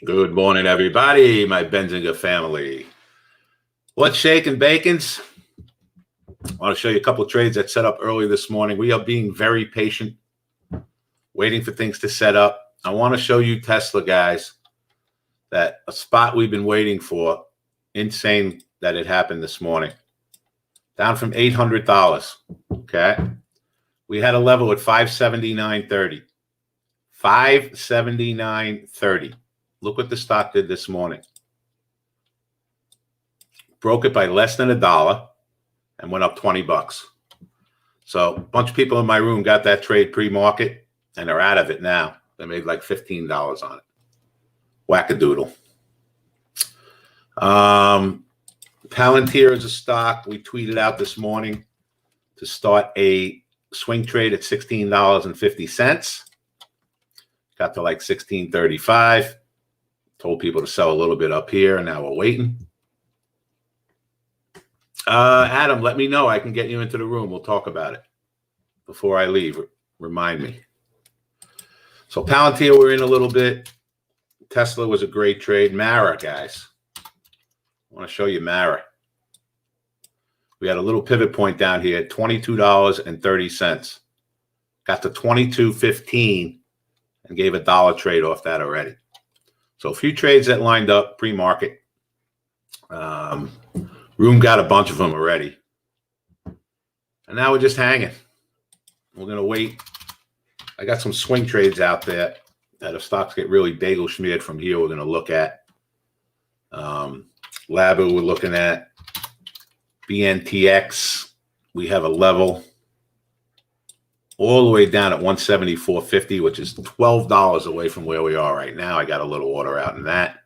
Good morning, everybody, my Benzinga family. What's shaking, bacons? I want to show you a couple of trades that set up early this morning. We are being very patient, waiting for things to set up. I want to show you Tesla, guys, that a spot we've been waiting for. Insane that it happened this morning. Down from $800. Okay. We had a level at 579.30. 579.30. Look what the stock did this morning. Broke it by less than $1 and went up 20 bucks. So a bunch of people in my room got that trade pre-market and they're out of it now. They made like $15 on it. Wackadoodle. Palantir is a stock we tweeted out this morning to start a swing trade at $16.50. Got to like $16.35. Told people to sell a little bit up here, and now we're waiting. Adam, let me know. I can get you into the room. We'll talk about it before I leave. Remind me. So Palantir, we're in a little bit. Tesla was a great trade. Mara, guys. I want to show you Mara. We had a little pivot point down here at $22.30. Got to $22.15 and gave a dollar trade off that already. So a few trades that lined up pre-market. Room got a bunch of them already. And now we're just hanging. We're going to wait. I got some swing trades out there that if stocks get really bagel schmeared from here, we're going to look at. Labu, we're looking at. BNTX, we have a level all the way down at 174.50, which is $12 away from where we are right now. I got a little order out in that.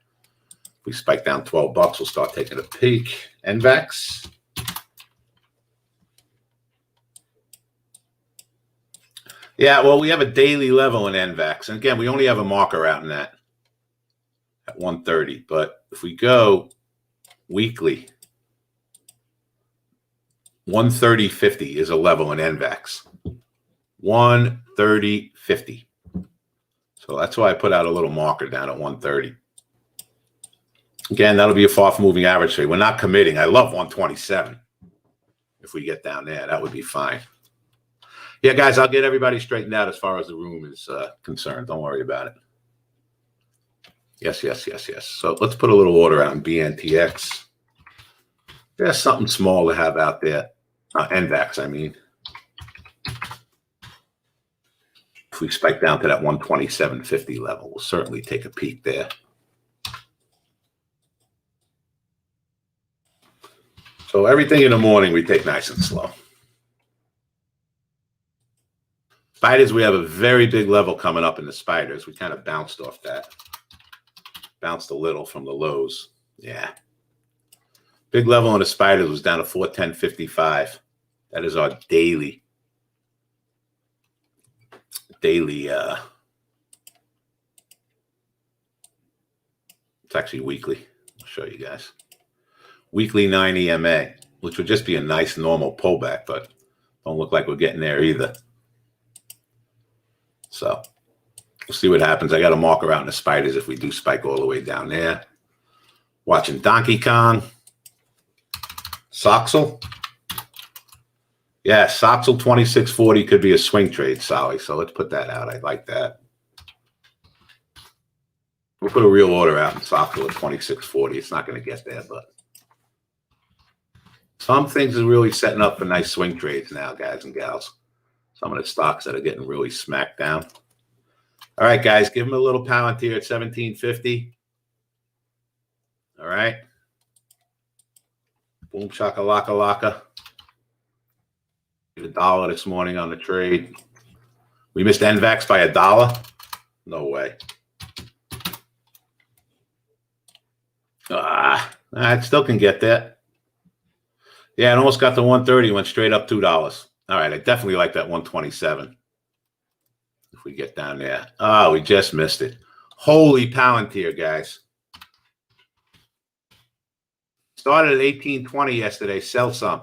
If we spike down 12 bucks, we'll start taking a peek. NVEX. Yeah, well, we have a daily level in NVEX. And again, we only have a marker out in that at 130. But if we go weekly, 130.50 is a level in NVEX. 130.50. So that's why I put out a little marker down at 130. Again, that'll be a far moving average trade. We're not committing. I love 127. If we get down there, that would be fine. Yeah, guys, I'll get everybody straightened out as far as the room is concerned. Don't worry about it. Yes. So let's put a little order out in BNTX. There's something small to have out there. NVEX, I mean. If we spike down to that 127.50 level, we'll certainly take a peek there. So everything in the morning we take nice and slow. Spiders, we have a very big level coming up in the spiders. We kind of bounced off that. Bounced a little from the lows. Yeah. Big level on the spiders was down to 410.55. That is our daily. It's actually weekly. I'll show you guys. Weekly 9 EMA, which would just be a nice normal pullback, but don't look like we're getting there either. So we'll see what happens. I got a marker out in the spiders if we do spike all the way down there. Watching Donkey Kong. Soxel. Yeah, Soxel 2640 could be a swing trade, Sally. So let's put that out. I like that. We'll put a real order out in Soxel at 2640. It's not going to get there, but some things are really setting up for nice swing trades now, guys and gals. Some of the stocks that are getting really smacked down. All right, guys, give them a little Palantir at 1750. All right. Boom, shakalaka laka. $1 this morning on the trade. We missed NVEX by $1. No way. It still can get that. Yeah, it almost got to 130, went straight up $2. All right, I definitely like that 127. If we get down there. Oh, we just missed it. Holy Palantir, guys. Started at 1820 yesterday. Sell some.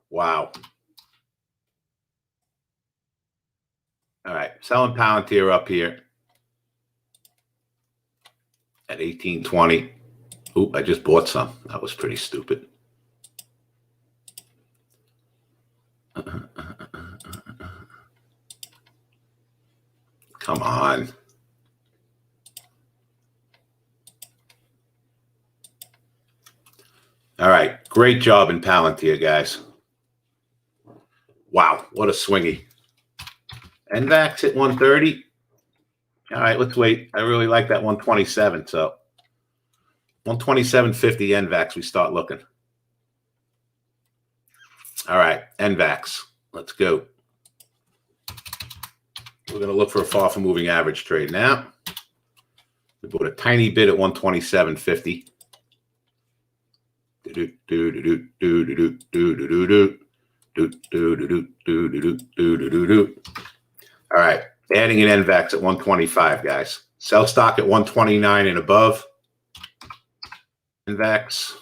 Wow. All right, selling Palantir up here. at 18.20. Oop, I just bought some. That was pretty stupid. Come on. All right. Great job in Palantir, guys. Wow. What a swingy. NVAX at 130. All right. Let's wait. I really like that 127. So 127.50 NVAX. We start looking. All right. NVAX. Let's go. We're going to look for a far from moving average trade now. We bought a tiny bit at 127.50. All right, adding an NVAX at 125, guys. Sell stock at 129 and above. NVAX.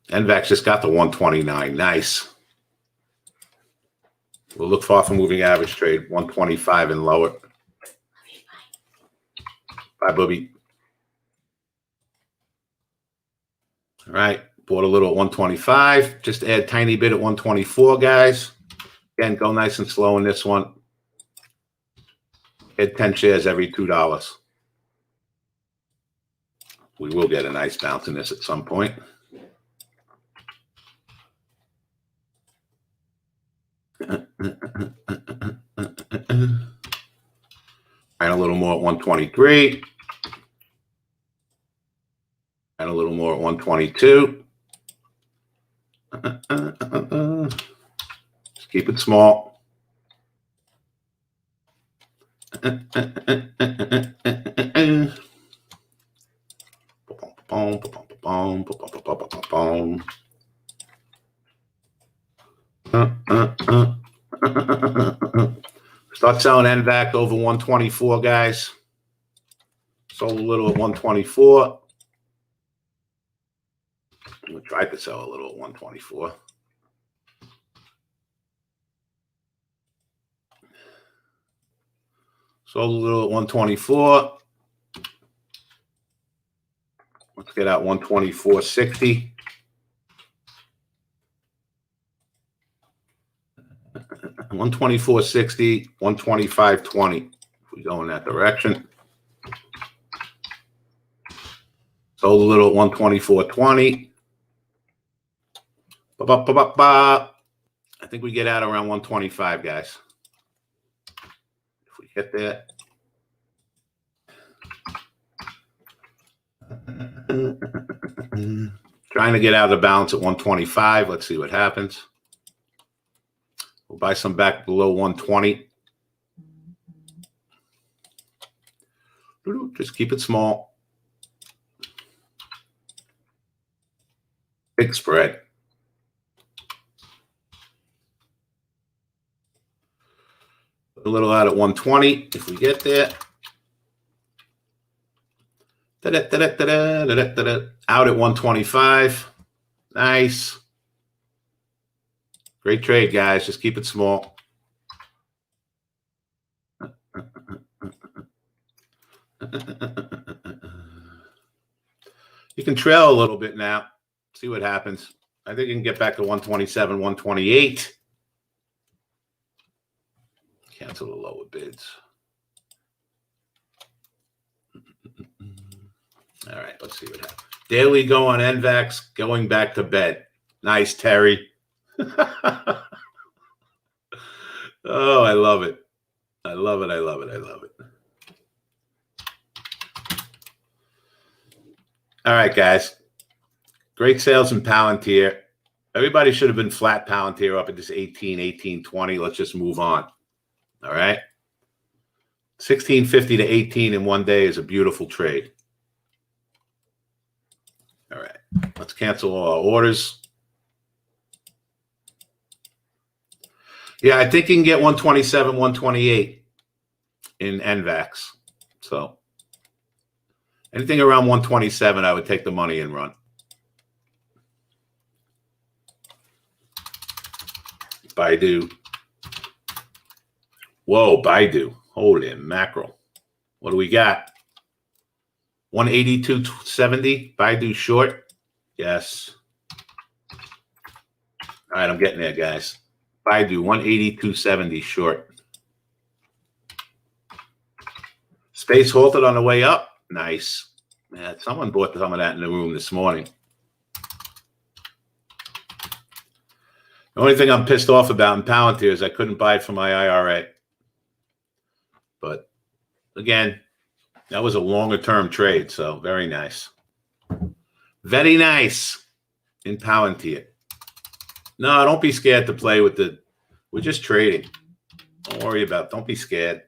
NVAX just got the 129. Nice. We'll look far from moving average trade, 125 and lower. Bye, Booby. All right, bought a little at 125. Just add a tiny bit at 124, guys. Again, go nice and slow in this one. Add 10 shares every $2. We will get a nice bounce in this at some point. And a little more at 123. And a little more at 122. Just keep it small. Start selling NVAC over 124, guys. Sold a little at 124. We tried to sell a little at 124. Sold a little at 124. Let's get out 124.60. 124.60, 125.20. If we go in that direction. Sold a little at 124.20. I think we get out around 125, guys. If we get there. Trying to get out of the balance at 125. Let's see what happens. We'll buy some back below 120. Just keep it small. Big spread. A little out at 120 if we get there. Out at 125. Nice. Great trade, guys. Just keep it small. You can trail a little bit now. See what happens. I think you can get back to 127, 128. Cancel the lower bids. All right, let's see what happens. Daily go on NVAX, going back to bed. Nice, Terry. Oh, I love it. I love it. I love it. I love it. All right, guys. Great sales in Palantir. Everybody should have been flat Palantir up at this 18, 18.20. Let's just move on. All right. 16.50 to 18 in one day is a beautiful trade. All right. Let's cancel all our orders. Yeah, I think you can get 127, 128 in NVAX. So anything around 127, I would take the money and run. Baidu. Whoa, Baidu. Holy mackerel. What do we got? 182.70. Baidu short. Yes. All right, I'm getting there, guys. Baidu, 182.70 short. Space halted on the way up. Nice. Man, someone bought some of that in the room this morning. The only thing I'm pissed off about in Palantir is I couldn't buy it for my IRA. But again, that was a longer term trade, so very nice. Very nice in Palantir. No, don't be scared to play with the. We're just trading. Don't worry about it. Don't be scared.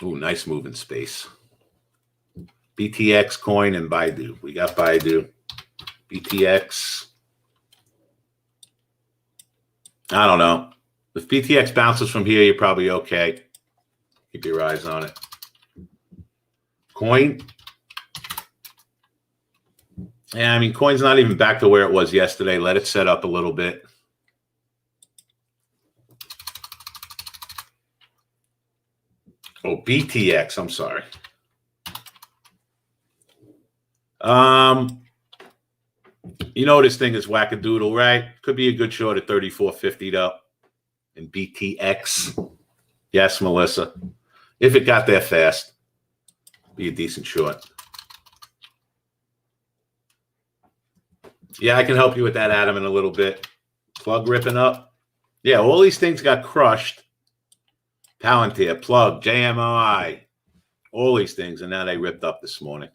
Ooh, nice move in space. BTX coin and Baidu. We got Baidu. BTX. I don't know. If BTX bounces from here, you're probably okay. Keep your eyes on it. Coin. Yeah, I mean, coin's not even back to where it was yesterday. Let it set up a little bit. Oh, BTX. I'm sorry. You know this thing is wackadoodle, right? Could be a good short at 34.50 though. In BTX. Yes, Melissa. If it got there fast, be a decent short. Yeah, I can help you with that, Adam, in a little bit. Plug ripping up. Yeah, all these things got crushed. Palantir, Plug, JMI, all these things, and now they ripped up this morning.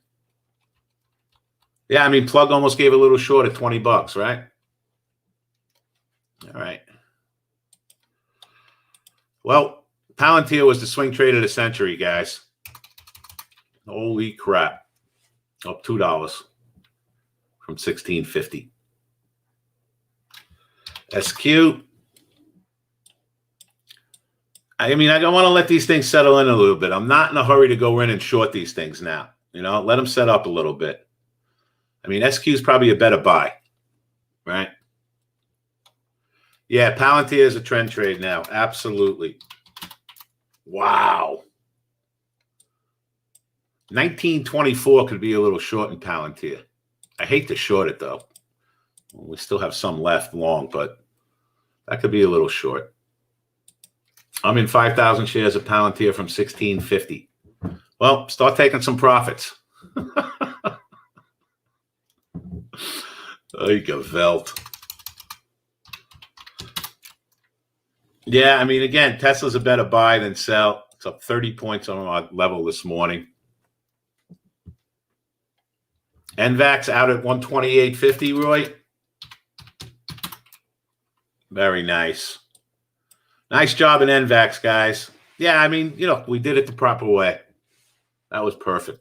Yeah, I mean, Plug almost gave a little short at $20, right? All right. Well, Palantir was the swing trade of the century, guys. Holy crap. Up $2 from $16.50. SQ. I mean, I don't want to let these things settle in a little bit. I'm not in a hurry to go in and short these things now. You know, let them set up a little bit. I mean, SQ is probably a better buy, right? Yeah, Palantir is a trend trade now. Absolutely. Wow. 1924 could be a little short in Palantir. I hate to short it, though. We still have some left long, but that could be a little short. I'm in 5,000 shares of Palantir from 1650. Well, start taking some profits. Gewalt. Yeah, I mean, again, Tesla's a better buy than sell. It's up 30 points on our level this morning. NVAX out at 128.50, Roy. Very nice. Nice job in NVAX, guys. Yeah, I mean, you know, we did it the proper way. That was perfect.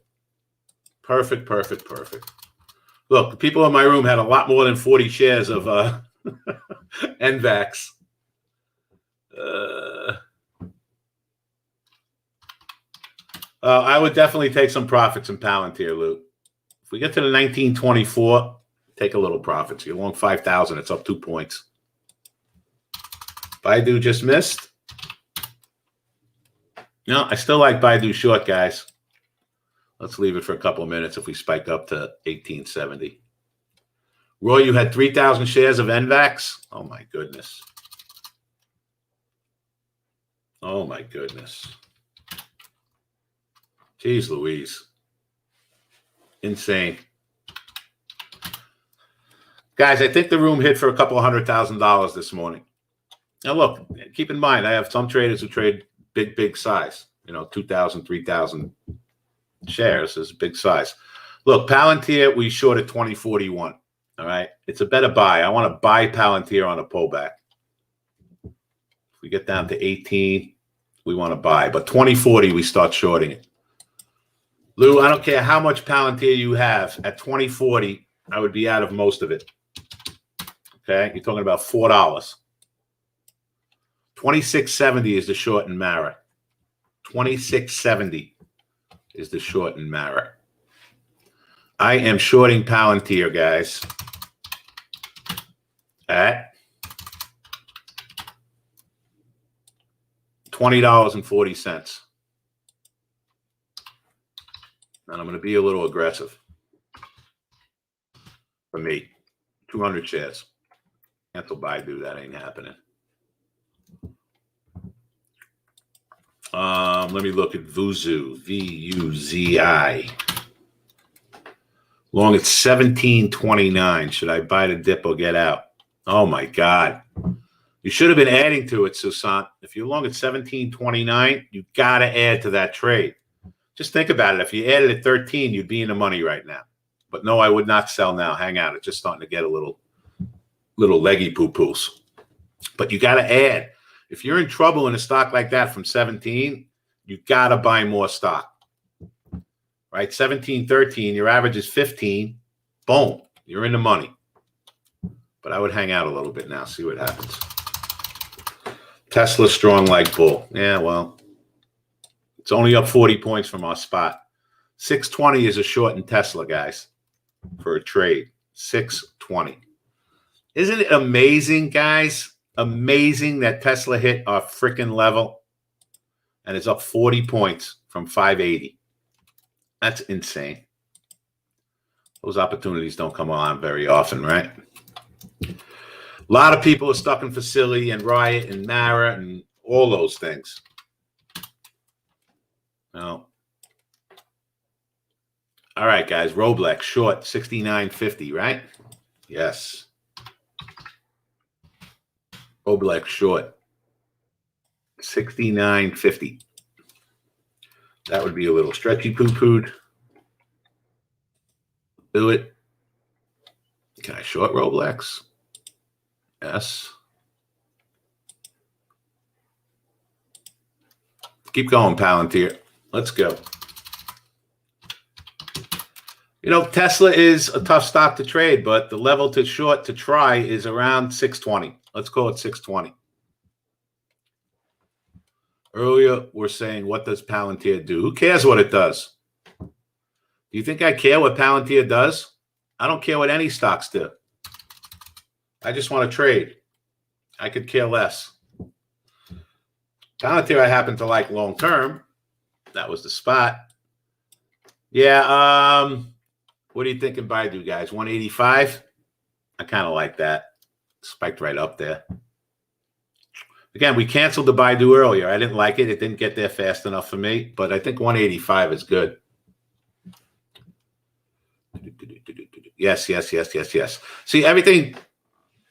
Perfect, perfect, perfect. Look, the people in my room had a lot more than 40 shares of NVAX. I would definitely take some profits in Palantir, Luke. If we get to the 1924, take a little profits. You're long 5,000. It's up 2 points. Baidu just missed. No, I still like Baidu short, guys. Let's leave it for a couple of minutes if we spike up to 1870. Roy, you had 3,000 shares of NVAX? Oh, my goodness. Oh, my goodness. Jeez Louise. Insane. Guys, I think the room hit for a couple of $100,000 this morning. Now, look, keep in mind, I have some traders who trade big size. You know, 2,000, 3,000 shares is big size. Look, Palantir, we short at 2041. All right. It's a better buy. I want to buy Palantir on a pullback. If we get down to 18, we want to buy. But 2040, we start shorting it. Lou, I don't care how much Palantir you have. At 2040, I would be out of most of it. Okay. You're talking about $4. 2670 is the short in Mara. 2670 is the short in Mara. I am shorting Palantir, guys. at $20.40. And I'm going to be a little aggressive for me. 200 shares. Cancel Baidu. That ain't happening. Let me look at Vuzi. V-U-Z-I. Long at 17.29. Should I buy the dip or get out? Oh, my God. You should have been adding to it, Susan. If you're long at 17.29, you got to add to that trade. Just think about it. If you added at 13, you'd be in the money right now. But no, I would not sell now. Hang out. It's just starting to get a little leggy poo-poos. But you got to add. If you're in trouble in a stock like that from 17, you got to buy more stock. Right? 17, 13, your average is 15. Boom. You're in the money. But I would hang out a little bit now, see what happens. Tesla strong like bull. Yeah, well, it's only up 40 points from our spot. 620 is a short in Tesla, guys, for a trade. 620. Isn't it amazing, guys? Amazing that Tesla hit our freaking level and it's up 40 points from 580. That's insane. Those opportunities don't come on very often, right? A lot of people are stuck in Facility and Riot and Mara and all those things. No. All right, guys. Roblex short 69.50, right? Yes. Roblex short 69.50. That would be a little stretchy poo-pooed. Do it. Can I short Roblex? Yes. Keep going, Palantir. Let's go. You know, Tesla is a tough stock to trade, but the level to short to try is around 620. Let's call it 620. Earlier, we're saying, what does Palantir do? Who cares what it does? Do you think I care what Palantir does? I don't care what any stocks do. I just want to trade. I could care less. Palantir I happen to like long term. That was the spot. Yeah, what are you thinking Baidu, guys? 185? I kind of like that. Spiked right up there. Again, we canceled the Baidu earlier. I didn't like it. It didn't get there fast enough for me, but I think 185 is good. Yes. See, everything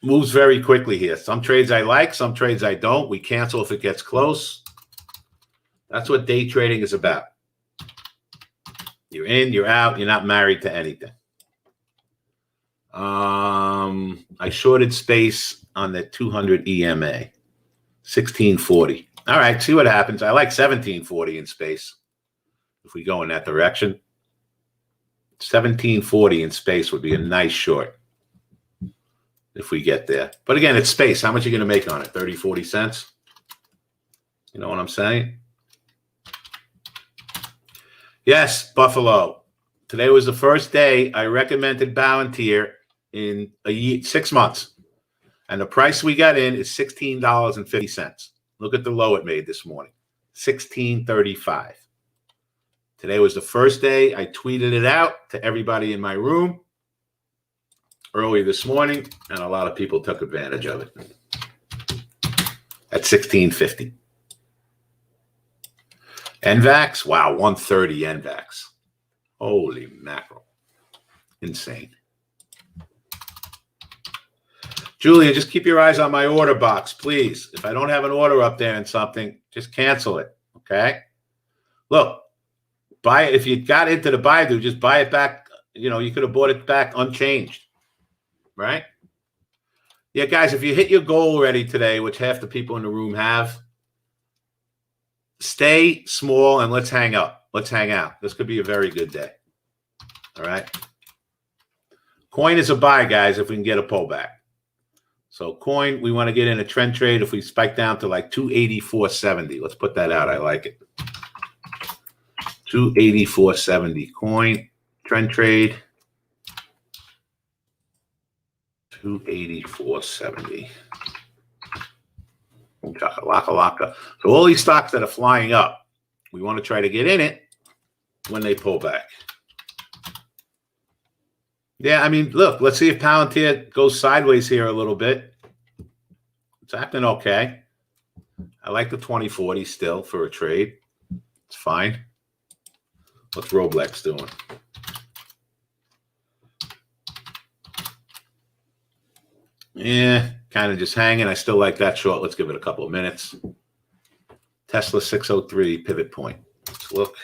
moves very quickly here. Some trades I like, some trades I don't. We cancel if it gets close. That's what day trading is about. You're in, you're out. You're not married to anything. I shorted space on the 200 EMA. 1640. All right, see what happens. I like 1740 in space. If we go in that direction. 1740 in space would be a nice short. If we get there. But again, it's space. How much are you going to make on it? 30, 40 cents? You know what I'm saying? Yes, Buffalo. Today was the first day I recommended Palantir in a year, 6 months. And the price we got in is $16.50. Look at the low it made this morning. $16.35. Today was the first day I tweeted it out to everybody in my room early this morning, and a lot of people took advantage of it. At $16.50. NVAX? Wow, 130 NVAX. Holy mackerel. Insane. Julia, just keep your eyes on my order box, please. If I don't have an order up there and something, just cancel it, okay? Look, buy it. If you got into the Baidu, just buy it back. You know, you could have bought it back unchanged, right? Yeah, guys, if you hit your goal already today, which half the people in the room have, stay small and let's hang up. Let's hang out. This could be a very good day, all right? Coin is a buy, guys, if we can get a pullback. So coin, we want to get in a trend trade if we spike down to like 284.70. Let's put that out. I like it. 284.70 coin trend trade. 284.70. Laka. So all these stocks that are flying up, we want to try to get in it when they pull back. Yeah, I mean, look, let's see if Palantir goes sideways here a little bit. It's acting okay. I like the 2040 still for a trade. It's fine. What's Roblex doing? Yeah, kind of just hanging. I still like that short. Let's give it a couple of minutes. Tesla 603 pivot point. Let's look.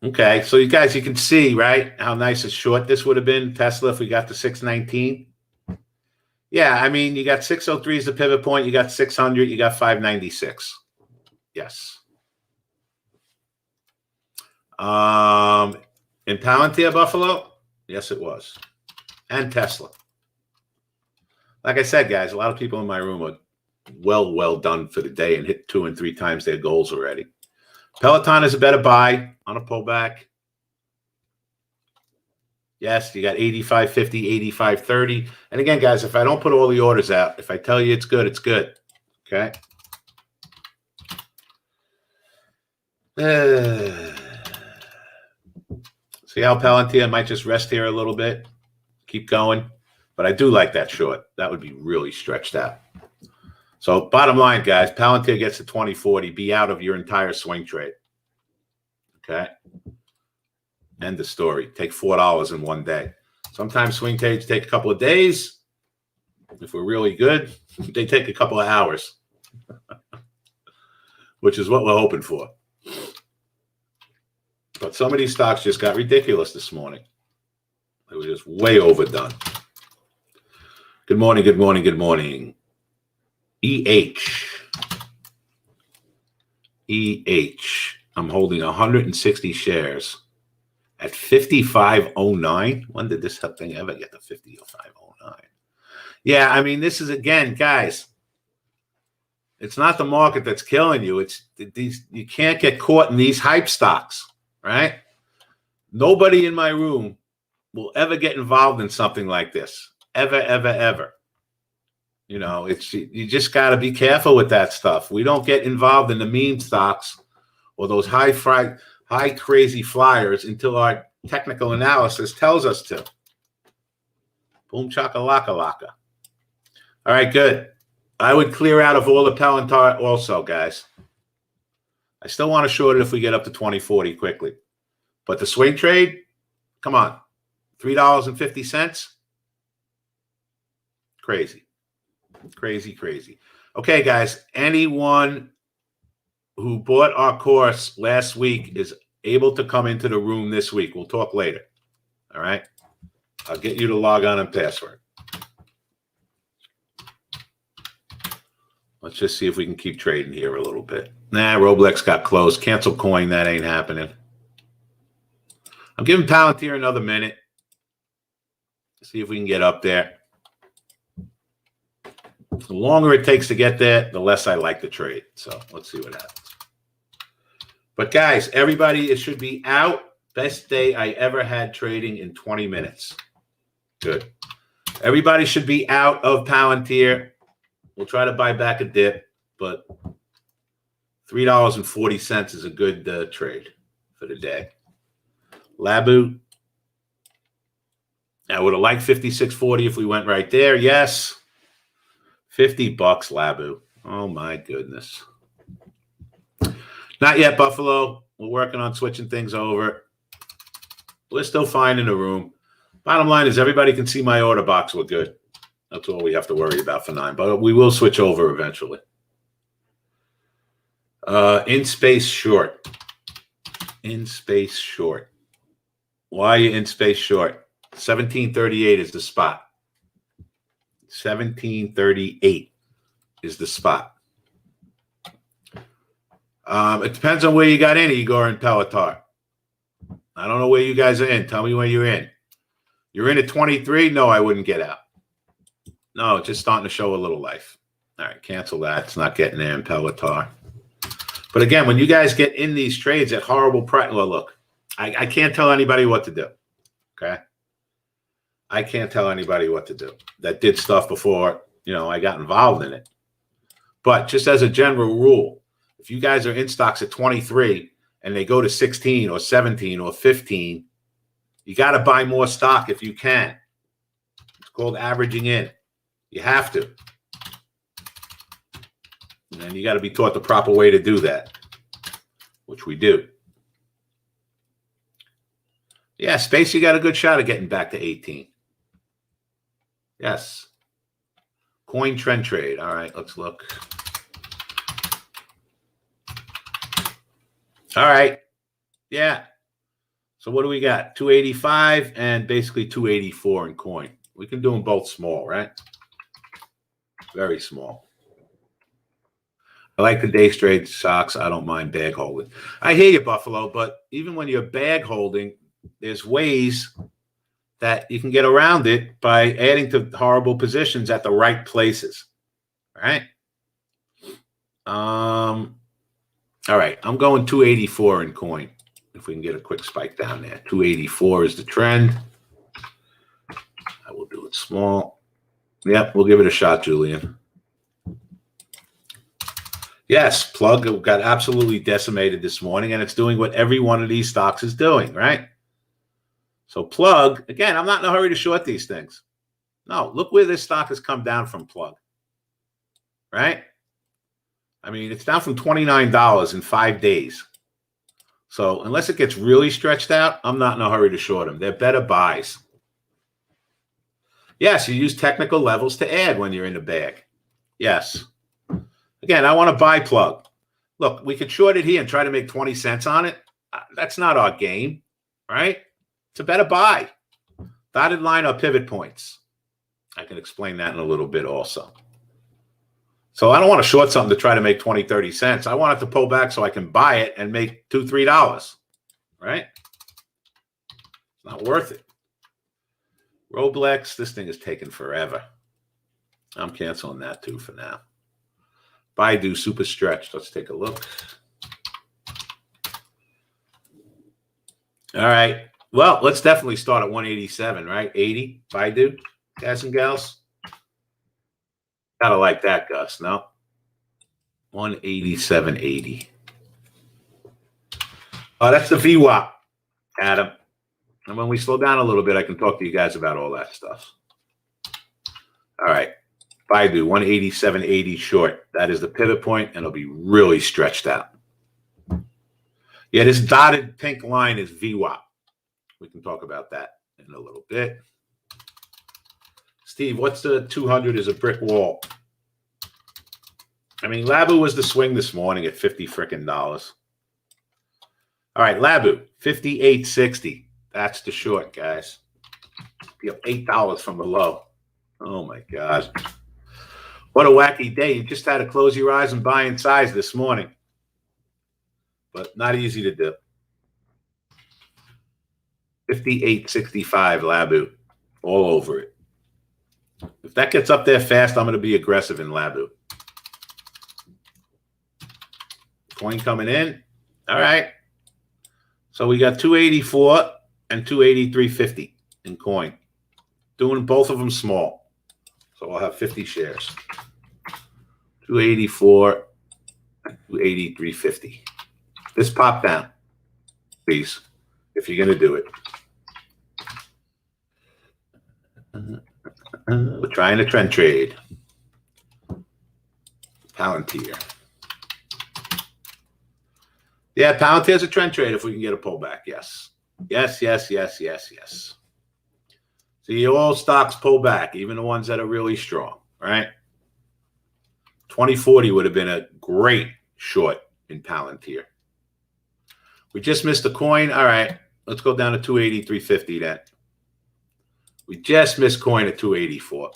Okay, so you guys, you can see, right, how nice a short this would have been, Tesla, if we got to 619. Yeah, I mean, you got 603 as the pivot point. You got 600. You got 596. Yes. In Palantir, Buffalo? Yes, it was. And Tesla. Like I said, guys, a lot of people in my room are well done for the day and hit 2 and 3 times their goals already. Peloton is a better buy on a pullback. Yes, you got 85.50, 85.30. And again, guys, if I don't put all the orders out, if I tell you it's good, it's good. Okay? See how Palantir might just rest here a little bit, keep going. But I do like that short. That would be really stretched out. So bottom line, guys, Palantir gets to 2040. Be out of your entire swing trade. Okay? End the story. Take $4 in one day. Sometimes swing trades take a couple of days. If we're really good, they take a couple of hours, which is what we're hoping for. But some of these stocks just got ridiculous this morning. They were just way overdone. Good morning, good morning, good morning. I'm holding 160 shares at 55.09. When did this thing ever get to 55.09? Yeah, I mean, this is, again, guys, it's not the market that's killing you. It's these. You can't get caught in these hype stocks, right? Nobody in my room will ever get involved in something like this. Ever. You know, you just got to be careful with that stuff. We don't get involved in the meme stocks or those high crazy flyers until our technical analysis tells us to. Boom chakalaka laka. All right, good. I would clear out of all the Palantir also, guys. I still want to short it if we get up to 2040 quickly. But the swing trade, come on, $3.50. Crazy. Okay, guys, anyone who bought our course last week is able to come into the room this week. We'll talk later. All right? I'll get you to log on and password. Let's just see if we can keep trading here a little bit. Nah, Roblex got closed. Cancel coin. That ain't happening. I'm giving Palantir another minute. See if we can get up there. The longer it takes to get there, the less I like the trade. So let's see what happens. But guys, everybody, it should be out. Best day I ever had trading in 20 minutes. Good. Everybody should be out of Palantir. We'll try to buy back a dip, but $3.40 is a good trade for the day. Labu. I would have liked 56.40 if we went right there. Yes. $50 Labu. Oh my goodness. Not yet, Buffalo. We're working on switching things over. We're still fine in the room. Bottom line is everybody can see my order box. We're good. That's all we have to worry about for 9. But we will switch over eventually. In space short. In space short. Why are you in space short? 1738 is the spot. 1738 is the spot. It depends on where you got in, Igor and Pelotar. I don't know where you guys are in. Tell me where you're in. You're in at 23? No, I wouldn't get out. No, it's just starting to show a little life. All right, cancel that. It's not getting there in Pelotar. But again, when you guys get in these trades at horrible price, well, look, I can't tell anybody what to do. Okay? I can't tell anybody what to do that did stuff before, I got involved in it. But just as a general rule, if you guys are in stocks at 23 and they go to 16 or 17 or 15, you got to buy more stock if you can. It's called averaging in. You have to. And you got to be taught the proper way to do that, which we do. Yeah, Space, you got a good shot of getting back to 18. Yes. Coin trend trade. All right, let's look. All right. Yeah. So what do we got? 285 and basically 284 in coin. We can do them both small, right? Very small. I like the day trade stocks. I don't mind bag holding. I hear you, Buffalo, but even when you're bag holding, there's ways that you can get around it by adding to horrible positions at the right places. All right. All right. I'm going 284 in coin. If we can get a quick spike down there. 284 is the trend. I will do it small. Yep, we'll give it a shot, Julian. Yes, Plug got absolutely decimated this morning, and it's doing what every one of these stocks is doing, right? So Plug, again, I'm not in a hurry to short these things. No, look where this stock has come down from, Plug. Right? I mean, it's down from $29 in 5 days. So unless it gets really stretched out, I'm not in a hurry to short them. They're better buys. Yes, you use technical levels to add when you're in the bag. Yes. Again, I want to buy Plug. Look, we could short it here and try to make 20 cents on it. That's not our game, right? It's a better buy. Dotted line or pivot points. I can explain that in a little bit also. So I don't want to short something to try to make 20, 30 cents. I want it to pull back so I can buy it and make $2, $3, right? It's not worth it. Roblex, this thing is taking forever. I'm canceling that too for now. Baidu, super stretched. Let's take a look. All right. Well, let's definitely start at 187, right? 80, Baidu, guys and gals. Gotta like that, Gus, no? 187.80. Oh, that's the VWAP, Adam. And when we slow down a little bit, I can talk to you guys about all that stuff. All right. Baidu, 187.80 short. That is the pivot point, and it'll be really stretched out. Yeah, this dotted pink line is VWAP. We can talk about that in a little bit. Steve, what's the 200 is a brick wall? I mean, Labu was the swing this morning at $50 frickin' dollars. All right, Labu, 58.60. That's the short, guys. Be up $8 from the low. Oh, my God. What a wacky day. You just had to close your eyes and buy in size this morning. But not easy to do. 58.65 Labu. All over it. If that gets up there fast, I'm going to be aggressive in Labu. Coin coming in. All right. So we got 284 and 283.50 in coin. Doing both of them small. So I'll have 50 shares. 284 and 283.50. This pop down, please, if you're going to do it. We're trying to trend trade. Palantir. Yeah, Palantir's a trend trade if we can get a pullback. Yes. Yes, yes, yes, yes, yes. See, all stocks pull back, even the ones that are really strong, right? 2040 would have been a great short in Palantir. We just missed the coin. All right, let's go down to 283.50 then. We just missed coin at 284.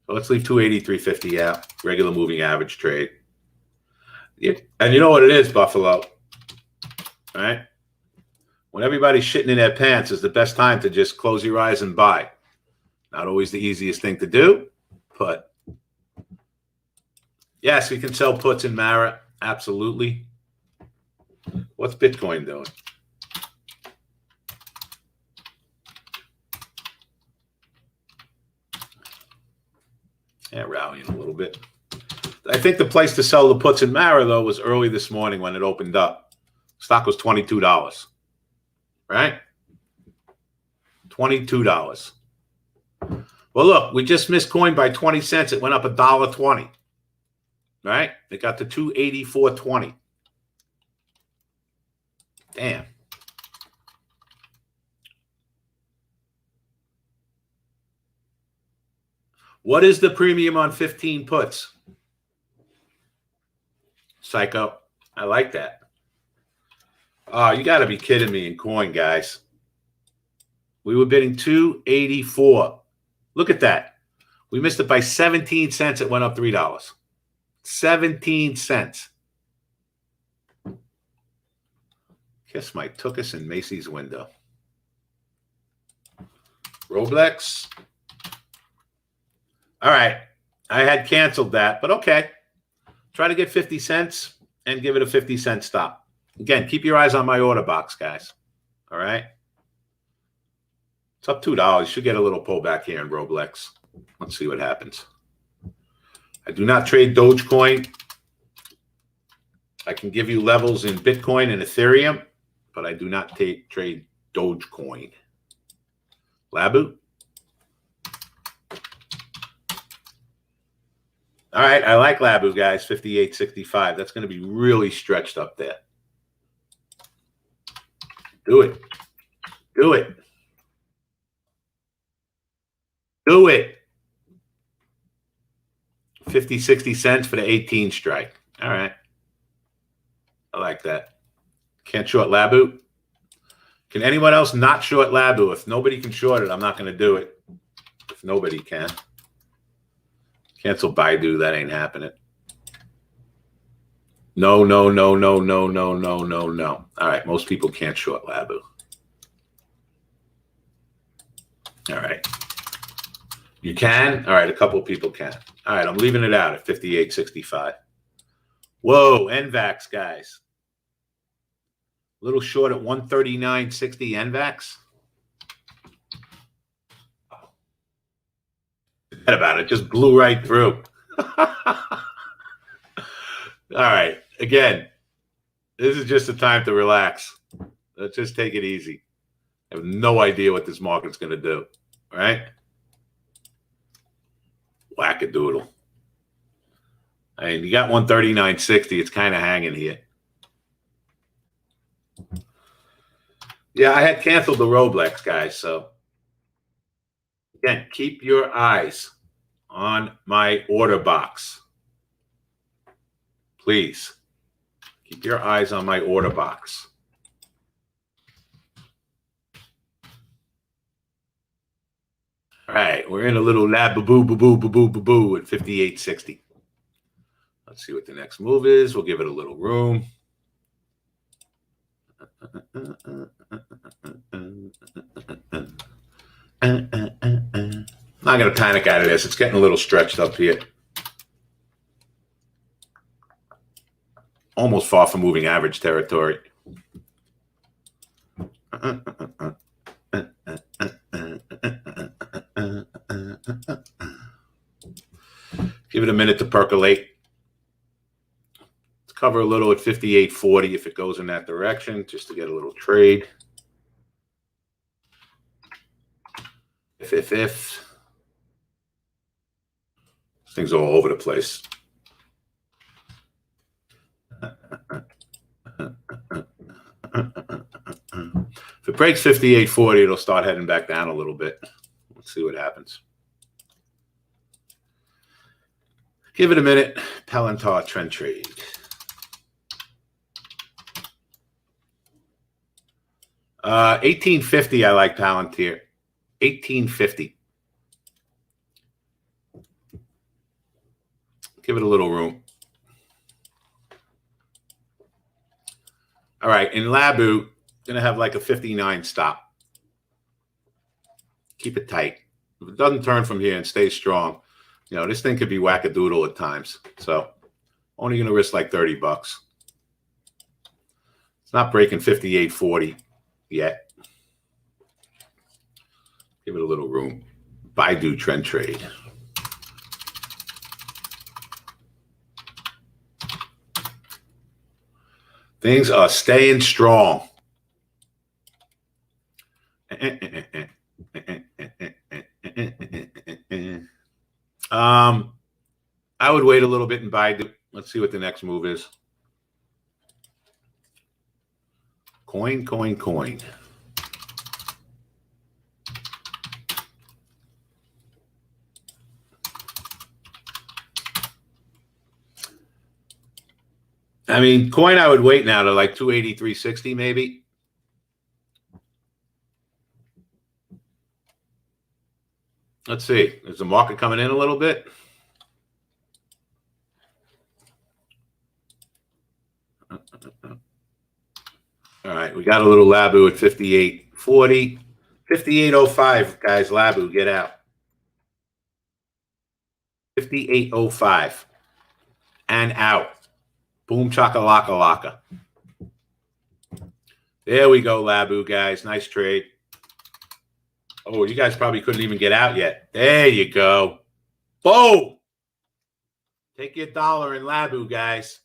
So let's leave 283.50 out. Regular moving average trade. Yeah. And you know what it is, Buffalo? All right? When everybody's shitting in their pants is the best time to just close your eyes and buy. Not always the easiest thing to do, but yes, we can sell puts in Mara. Absolutely. What's Bitcoin doing? Yeah, rallying a little bit. I think the place to sell the puts in Mara, though, was early this morning when it opened up. Stock was $22, right? $22. Well, look, we just missed coin by 20 cents. It went up $1.20, right? It got to 284.20. Damn. What is the premium on 15 puts? Psycho. I like that. Oh, you got to be kidding me in coin, guys. We were bidding 284. Look at that. We missed it by 17 cents. It went up $3. 17 cents. Kiss my Tookus and Macy's window. Roblex. All right. I had canceled that, but okay. Try to get 50 cents and give it a 50-cent stop. Again, keep your eyes on my order box, guys. All right. It's up $2. Should get a little pullback here in Roblex. Let's see what happens. I do not trade Dogecoin. I can give you levels in Bitcoin and Ethereum, but I do not trade Dogecoin. Labu. All right, I like Labu, guys, 58.65. That's going to be really stretched up there. Do it. Do it. Do it. 50, 60 cents for the 18 strike. All right. I like that. Can't short Labu. Can anyone else not short Labu? If nobody can short it, I'm not going to do it. If nobody can. Cancel Baidu. That ain't happening. No, no, no, no, no, no, no, no, no. All right. Most people can't short Labu. All right. You can? All right. A couple of people can. All right. I'm leaving it out at 58.65. Whoa. NVAX, guys. A little short at 139.60 NVAX. Forget about it. Just blew right through. All right. Again, this is just a time to relax. Let's just take it easy. I have no idea what this market's going to do. All right? Wackadoodle. I mean, you got 139.60. It's kind of hanging here. Yeah, I had canceled the Roblex, guys. So, again, keep your eyes on my order box. Please. Keep your eyes on my order box. All right, we're in a little lab boo boo boo boo boo boo boo at 58.60. Let's see what the next move is. We'll give it a little room. Not going to panic out of this. It's getting a little stretched up here. Almost far from moving average territory. Give it a minute to percolate. Let's cover a little at 58.40 if it goes in that direction, just to get a little trade. If. This thing's all over the place. If it breaks 58.40, it'll start heading back down a little bit. Let's see what happens. Give it a minute. Palantir trend trade. $18.50. I like Palantir. $18.50. Give it a little room. All right, in Labu, going to have like a 59 stop. Keep it tight. If it doesn't turn from here and stays strong, you know, this thing could be wackadoodle at times. So only going to risk like $30. It's not breaking 58.40 yet. Give it a little room. Baidu trend trade. Things are staying strong. I would wait a little bit and buy. Let's see what the next move is. Coin, coin, coin. I mean, coin, I would wait now to like 280, 360 maybe. Let's see. Is the market coming in a little bit? All right, we got a little Labu at 58.40. 58.05, guys. Labu, get out. 58.05 and out. Boom chakalaka laka. There we go, Labu, guys. Nice trade. Oh, you guys probably couldn't even get out yet. There you go. Boom. Take your dollar in Labu, guys.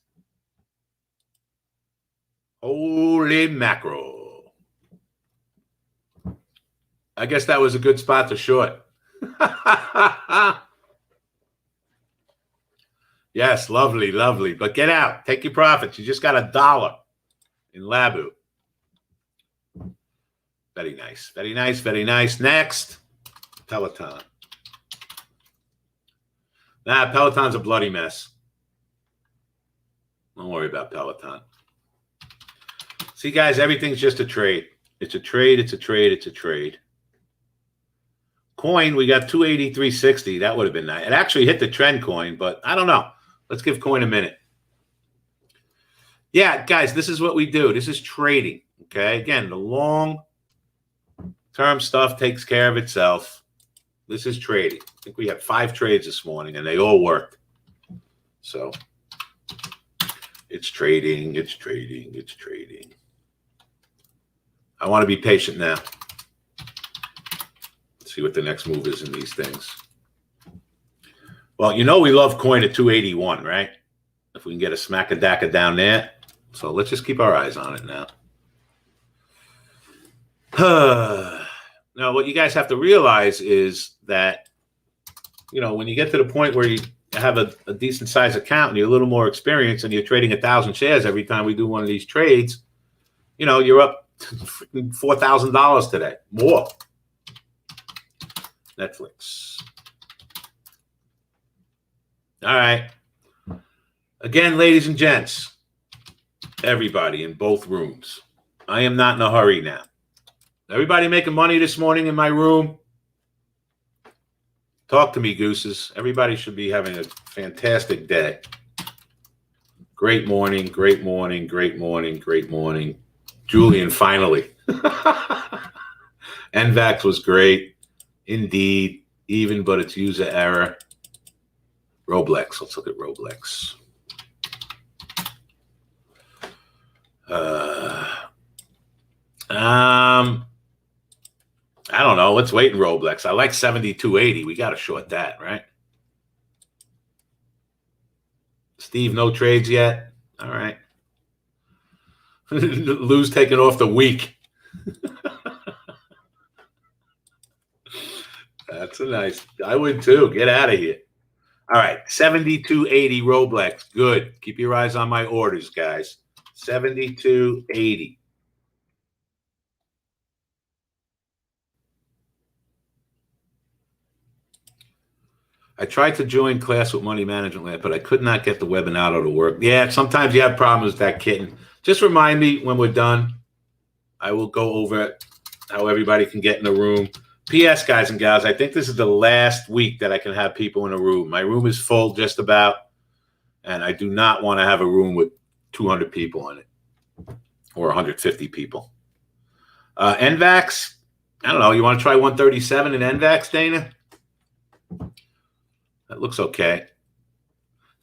Holy mackerel. I guess that was a good spot to short. Yes, lovely, lovely. But get out. Take your profits. You just got $1 in Labu. Very nice. Very nice. Very nice. Next, Peloton. Nah, Peloton's a bloody mess. Don't worry about Peloton. See, guys, everything's just a trade. It's a trade. It's a trade. It's a trade. Coin, we got 283.60. That would have been nice. It actually hit the trend coin, but I don't know. Let's give coin a minute. Yeah, guys, this is what we do. This is trading. Okay. Again, the long-term stuff takes care of itself. This is trading. I think we had 5 trades this morning, and they all worked. So it's trading. It's trading. It's trading. I want to be patient now. Let's see what the next move is in these things. Well, you know we love coin at 281, right? If we can get a smack-a-dacka down there. So let's just keep our eyes on it now. Now, what you guys have to realize is that, you know, when you get to the point where you have a decent-sized account and you're a little more experienced and you're trading 1,000 shares every time we do one of these trades, you know, you're up $4,000 today. More. Netflix. All right. Again, ladies and gents, everybody in both rooms, I am not in a hurry now. Everybody making money this morning in my room? Talk to me, gooses. Everybody should be having a fantastic day. Great morning, great morning, great morning, great morning. Julian, finally. NVAX was great. Indeed. Even, but it's user error. Roblex. Let's look at Roblex. I don't know. Let's wait in Roblex. I like 72.80. We got to short that, right? Steve, no trades yet. All right. Lou's taking off the week. That's a nice. I would too. Get out of here. All right. 72.80 Roblex. Good. Keep your eyes on my orders, guys. 72.80. I tried to join class with Money Management Lab, but I could not get the webinar to work. Yeah, sometimes you have problems with that, kitten. Just remind me when we're done. I will go over how everybody can get in the room. P.S., guys and gals, I think this is the last week that I can have people in a room. My room is full just about, and I do not want to have a room with 200 people in it or 150 people. NVAX, I don't know. You want to try 137 in NVAX, Dana? That looks okay.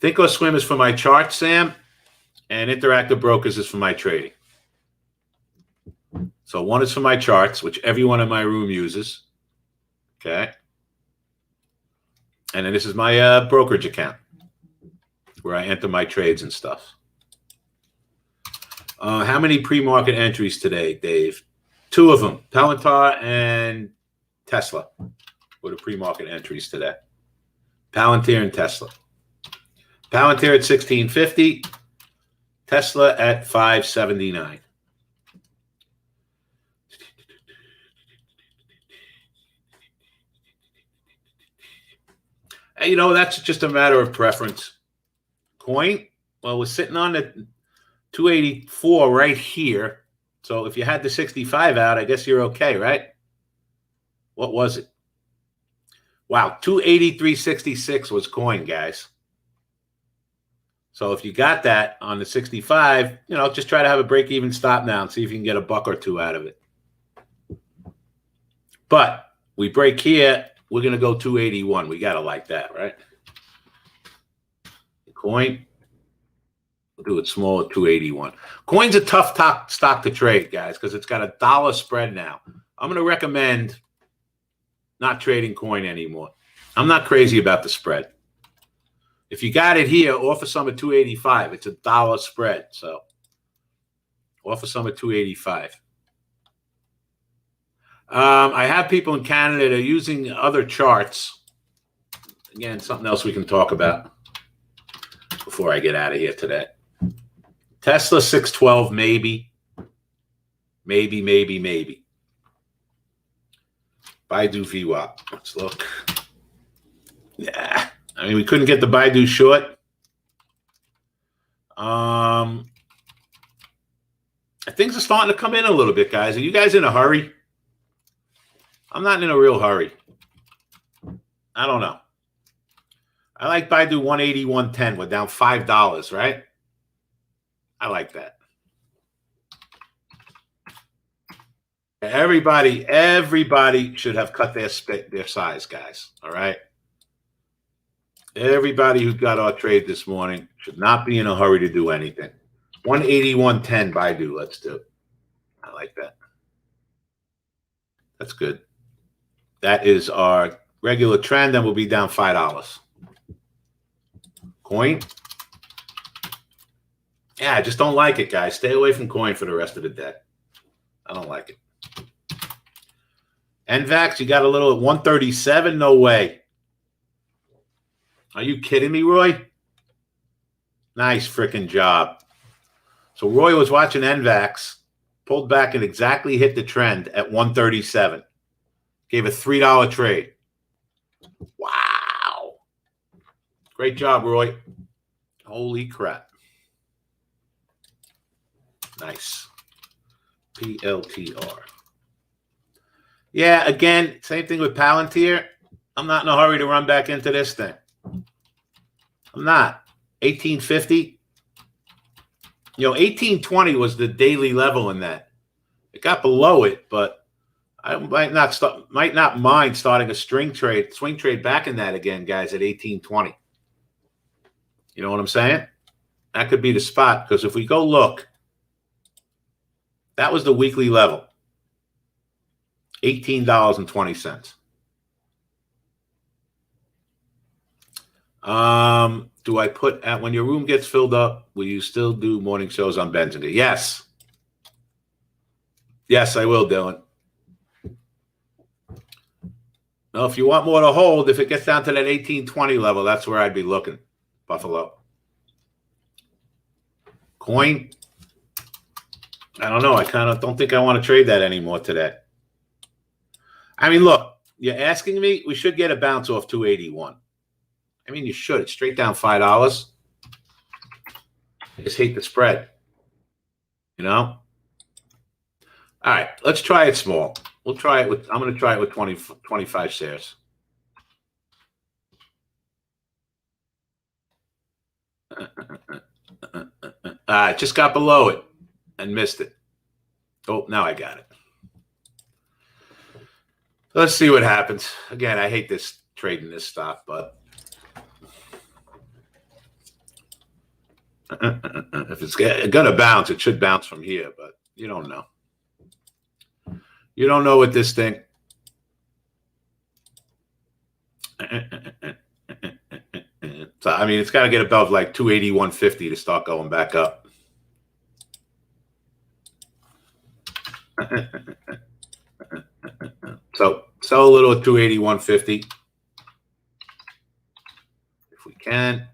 Think or Swim is for my chart, Sam, and Interactive Brokers is for my trading. So one is for my charts, which everyone in my room uses. Okay. And then this is my brokerage account where I enter my trades and stuff. How many pre-market entries today, Dave? 2 of them, Palantir and Tesla, were the pre-market entries today. Palantir and Tesla. Palantir at 1650, Tesla at 579. And, you know, that's just a matter of preference. Coin, well, we're sitting on the 284 right here. So if you had the 65 out, I guess you're okay, right? What was it? Wow, 283.66 was coin, guys. So if you got that on the 65, you know, just try to have a break-even stop now and see if you can get a buck or two out of it. But we break here, we're going to go 281. We got to like that, right? Coin, we'll do it small at 281. Coin's a tough stock to trade, guys, because it's got a dollar spread now. I'm going to recommend not trading coin anymore. I'm not crazy about the spread. If you got it here, offer some at 285. It's a dollar spread, so offer some at 285. I have people in Canada that are using other charts. Again, something else we can talk about before I get out of here today. Tesla 612, maybe. Maybe. Baidu VWAP. Let's look. Yeah. I mean, we couldn't get the Baidu short. Things are starting to come in a little bit, guys. Are you guys in a hurry? I'm not in a real hurry. I don't know. I like Baidu 180, 110. We're down $5, right? I like that. Everybody should have cut their size, guys. All right. Everybody who got our trade this morning should not be in a hurry to do anything. 180, 110 Baidu. Let's do. I like that. That's good. That is our regular trend, and we'll be down $5. Coin. Yeah, I just don't like it, guys. Stay away from coin for the rest of the day. I don't like it. NVAX, you got a little at 137? No way. Are you kidding me, Roy? Nice freaking job. So Roy was watching NVAX, pulled back and exactly hit the trend at 137. Gave a $3 trade. Wow. Great job, Roy. Holy crap. Nice. PLTR. Yeah, again, same thing with Palantir. I'm not in a hurry to run back into this thing. I'm not. 1850. You know, 1820 was the daily level in that. It got below it, but I might not mind starting a swing trade back in that again, guys, at 1820. You know what I'm saying? That could be the spot, because if we go look, that was the weekly level. $18.20. Do I put at when your room gets filled up, will you still do morning shows on Benzinga? Yes. Yes, I will, Dylan. Now, if you want more to hold, if it gets down to that 1820 level, that's where I'd be looking. Buffalo. Coin. I don't know. I kind of don't think I want to trade that anymore today. I mean, look, you're asking me, we should get a bounce off 281. I mean, you should. It's straight down $5. I just hate the spread. You know? All right, let's try it small. We'll try it with, I'm going to try it with 25 shares. It just got below it and missed it. Oh, now I got it. Let's see what happens. Again, I hate this trading this stock, but if it's going to bounce, it should bounce from here, but you don't know. You don't know with this thing. So, I mean, it's got to get above like 280, 150 to start going back up. So sell a little at 281.50 if we can.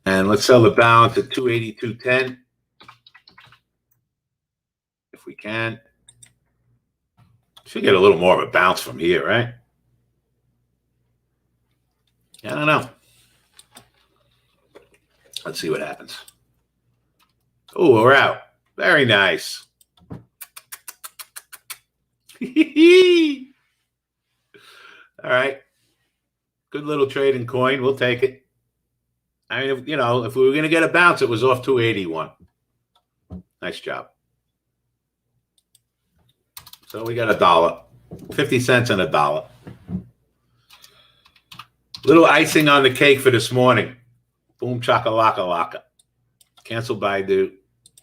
And let's sell the balance at 282.10 if we can. Should get a little more of a bounce from here, right? I don't know. Let's see what happens. Oh, we're out. Very nice. All right. Good little trade in coin. We'll take it. I mean, if we were going to get a bounce, it was off 281. Nice job. So we got $1, 50 cents and $1. Little icing on the cake for this morning. Boom chakalaka laka. Cancel Baidu.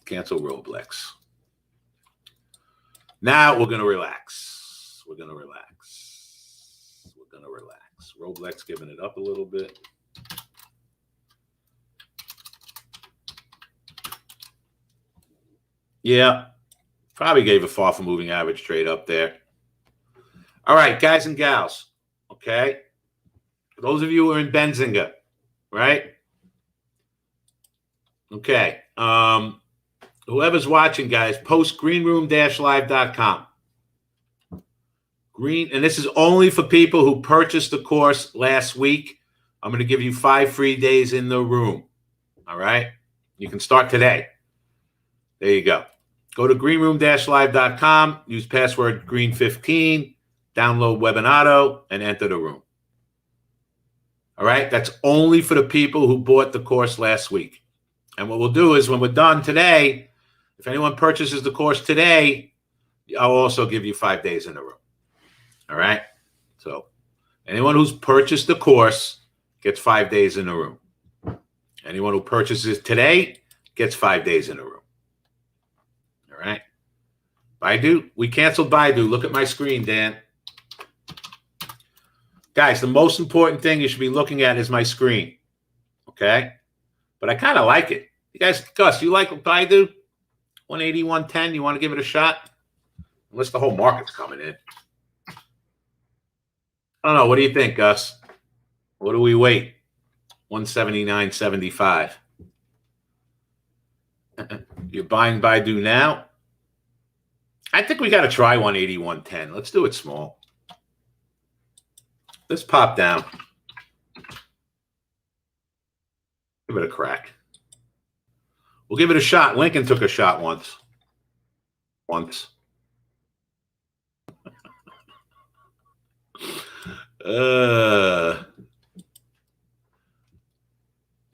Cancel Roblex. Now we're going to relax. We're going to relax. We're going to relax. Roblex giving it up a little bit. Yeah. Probably gave a far from moving average trade up there. All right, guys and gals. Okay. For those of you who are in Benzinga, right? Okay. Whoever's watching, guys, post greenroom-live.com. And this is only for people who purchased the course last week. I'm going to give you 5 free days in the room. All right? You can start today. There you go. Go to greenroom-live.com, use password green15, download Webinato, and enter the room. All right? That's only for the people who bought the course last week. And what we'll do is when we're done today, if anyone purchases the course today, I'll also give you 5 days in the room. All right? So anyone who's purchased the course gets 5 days in the room. Anyone who purchases today gets 5 days in the room. All right? Baidu, we canceled Baidu. Look at my screen, Dan. Guys, the most important thing you should be looking at is my screen. Okay? But I kind of like it. You guys, Gus, you like Baidu? 181.10, you want to give it a shot? Unless the whole market's coming in. I don't know. What do you think, Gus? What do we wait? 179.75. You're buying Baidu now? I think we got to try 181.10. Let's do it small. Let's pop down. Give it a crack. We'll give it a shot. Lincoln took a shot once.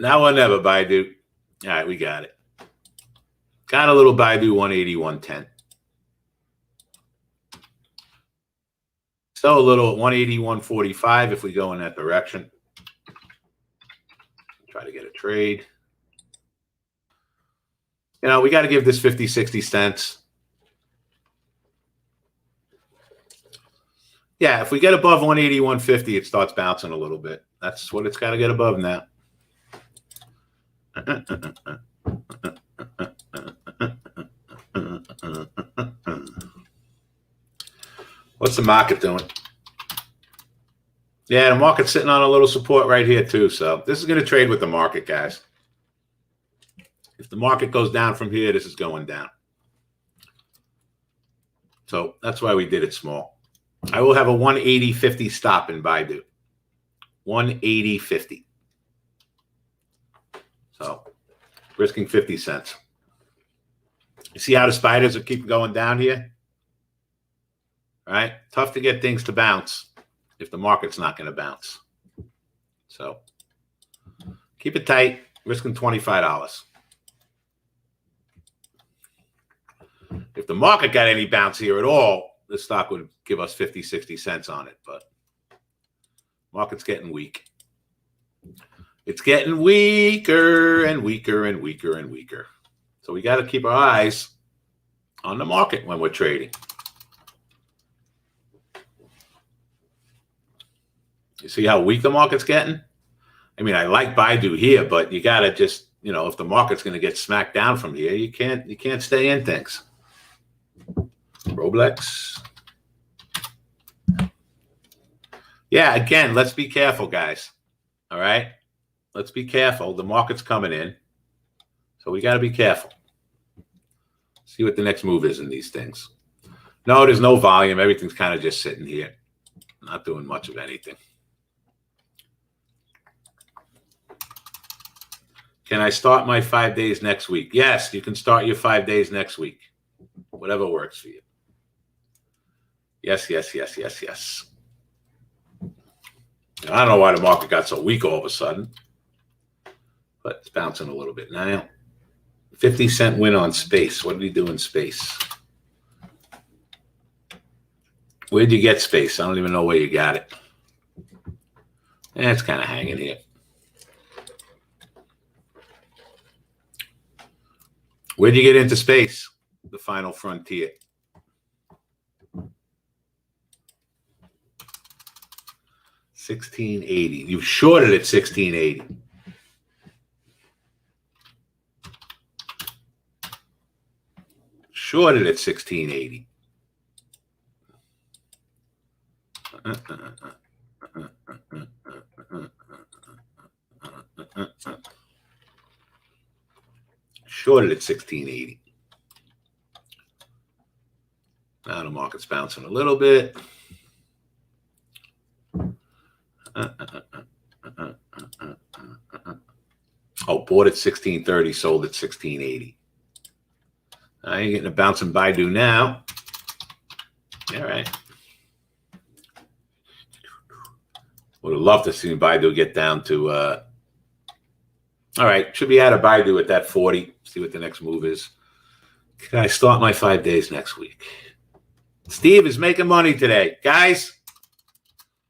Now or never, Baidu. All right, we got it. Got a little Baidu 181.10. So a little 181.45 if we go in that direction. Try to get a trade. You know, we got to give this 50, 60 cents. Yeah, if we get above 181.50, it starts bouncing a little bit. That's what it's got to get above now. What's the market doing? Yeah, the market's sitting on a little support right here too. So this is going to trade with the market, guys. If the market goes down from here, this is going down. So that's why we did it small. I will have a 180.50 stop in Baidu. 180.50. So risking 50 cents. You see how the spiders are keep going down here? All right? Tough to get things to bounce if the market's not going to bounce. So keep it tight, risking $25. If the market got any bounce here at all, the stock would give us 50, 60 cents on it. But market's getting weak. It's getting weaker and weaker and weaker and weaker. So we got to keep our eyes on the market when we're trading. You see how weak the market's getting? I mean, I like Baidu here, but you got to just, if the market's going to get smacked down from here, you can't stay in things. Roblex. Yeah, again, let's be careful, guys. All right? Let's be careful. The market's coming in. So we got to be careful. See what the next move is in these things. No, there's no volume. Everything's kind of just sitting here. Not doing much of anything. Can I start my 5 days next week? Yes, you can start your 5 days next week. Whatever works for you. Yes, yes, yes, yes, yes. I don't know why the market got so weak all of a sudden, but it's bouncing a little bit now. 50-cent win on space. What did he do in space? Where'd you get space? I don't even know where you got it. It's kind of hanging here. Where'd you get into space? The final frontier. 1680. You've shorted at 1680. Shorted at 1680. Shorted at 1680. Now the market's bouncing a little bit. Oh, bought at 1630, sold at 1680. You're getting a bouncing Baidu now. All right. Would have loved to see Baidu get down to, all right, should be out of Baidu at that 40. See what the next move is. Can I start my 5 days next week? Steve is making money today. Guys,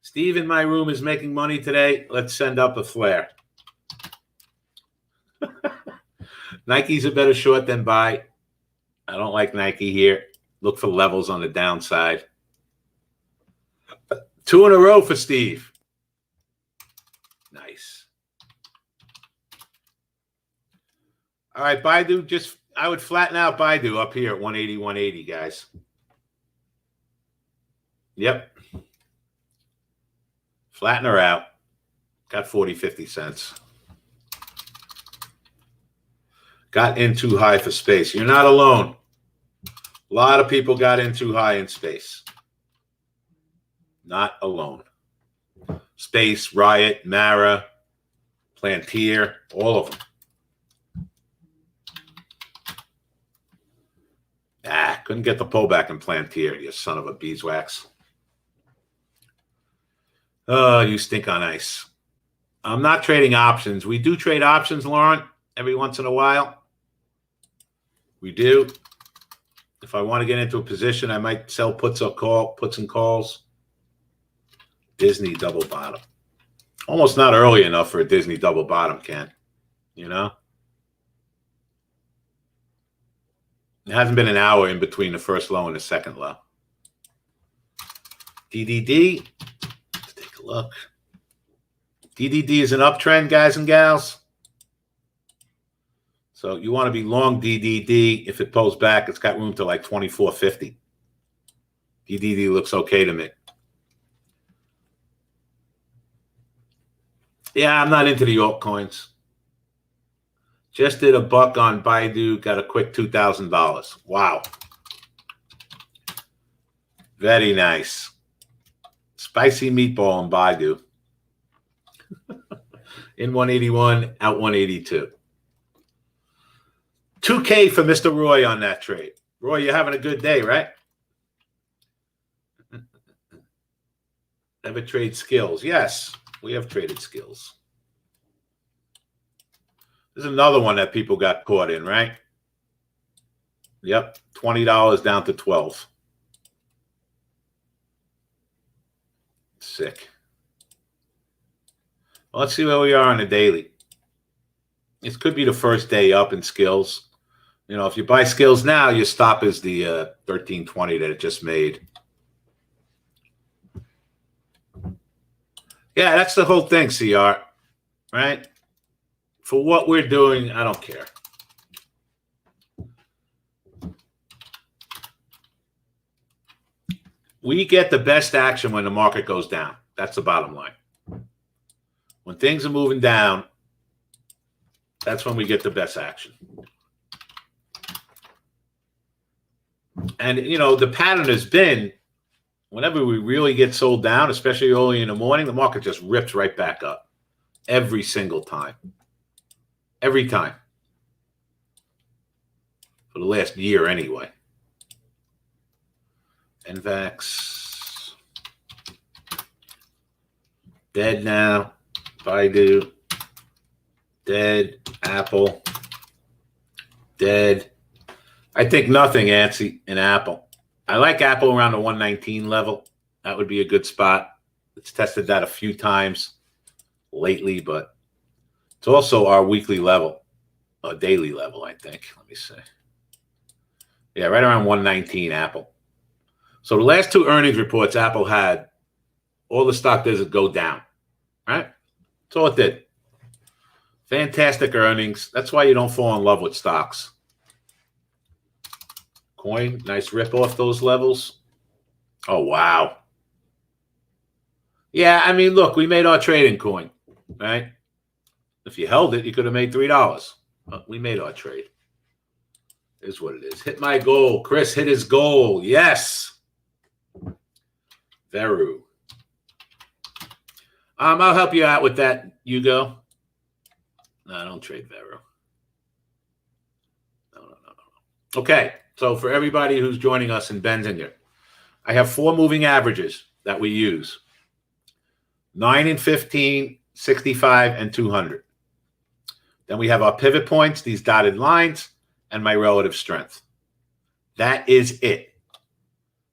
Steve in my room is making money today. Let's send up a flare. Nike's a better short than buy. I don't like Nike here. Look for levels on the downside. 2 in a row for Steve. Nice. All right, Baidu, I would flatten out Baidu up here at 180, 180, guys. Yep. Flatten her out. Got 40, 50 cents. Got in too high for space. You're not alone. A lot of people got in too high in space. Not alone. Space, Riot, Mara, Plantier, all of them. Couldn't get the pullback in Plantier, you son of a beeswax. Oh, you stink on ice. I'm not trading options. We do trade options, Lauren, every once in a while. We do. If I want to get into a position, I might sell puts and calls. Disney double bottom. Almost not early enough for a Disney double bottom, Ken. You know? It hasn't been an hour in between the first low and the second low. DDD. Let's take a look. DDD is an uptrend, guys and gals. So you want to be long DDD. If it pulls back, it's got room to like 24.50. DDD looks okay to me. Yeah, I'm not into the altcoins. Just did a buck on Baidu. Got a quick $2,000. Wow. Very nice. Spicy meatball on Baidu. In 181, out 182. 2K for Mr. Roy on that trade. Roy, you're having a good day, right? Never trade skills. Yes, we have traded skills. There's another one that people got caught in, right? Yep, $20 down to 12. Sick. Well, let's see where we are on the daily. This could be the first day up in skills. You know, if you buy skills now, your stop is the 1320 that it just made. Yeah, that's the whole thing, CR, right? For what we're doing, I don't care. We get the best action when the market goes down. That's the bottom line. When things are moving down, that's when we get the best action. And, you know, the pattern has been whenever we really get sold down, especially early in the morning, the market just rips right back up every single time. Every time. For the last year anyway. NVAX. Dead now. Baidu. Dead. Apple. Dead. I think nothing, Antsy, in Apple. I like Apple around the 119 level. That would be a good spot. It's tested that a few times lately, but it's also our weekly level, a daily level, I think. Let me see. Yeah, right around 119 Apple. So the last two earnings reports Apple had, all the stock did is go down, right? That's all it did. Fantastic earnings. That's why you don't fall in love with stocks. Coin, nice rip off those levels. Oh, wow. Yeah, I mean, look, we made our trade in coin, right? If you held it, you could have made $3. But we made our trade. Is what it is. Hit my goal. Chris hit his goal. Yes. Veru. I'll help you out with that, Hugo. No, I don't trade Veru. No. Okay, so for everybody who's joining us in Benzinga, I have 4 moving averages that we use. 9 and 15, 65, and 200. Then we have our pivot points, these dotted lines, and my relative strength. That is it.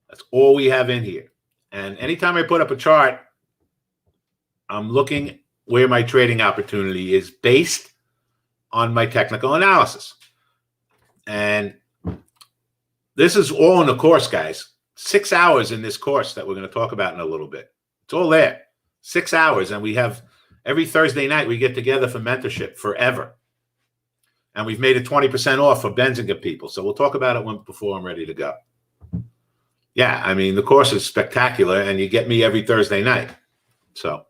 That's all we have in here. And anytime I put up a chart, I'm looking where my trading opportunity is based on my technical analysis. And this is all in the course, guys. 6 hours in this course that we're going to talk about in a little bit. It's all there. 6 hours. And we have every Thursday night we get together for mentorship forever. And we've made it 20% off for Benzinga people. So we'll talk about it before I'm ready to go. Yeah, I mean, the course is spectacular, and you get me every Thursday night. So,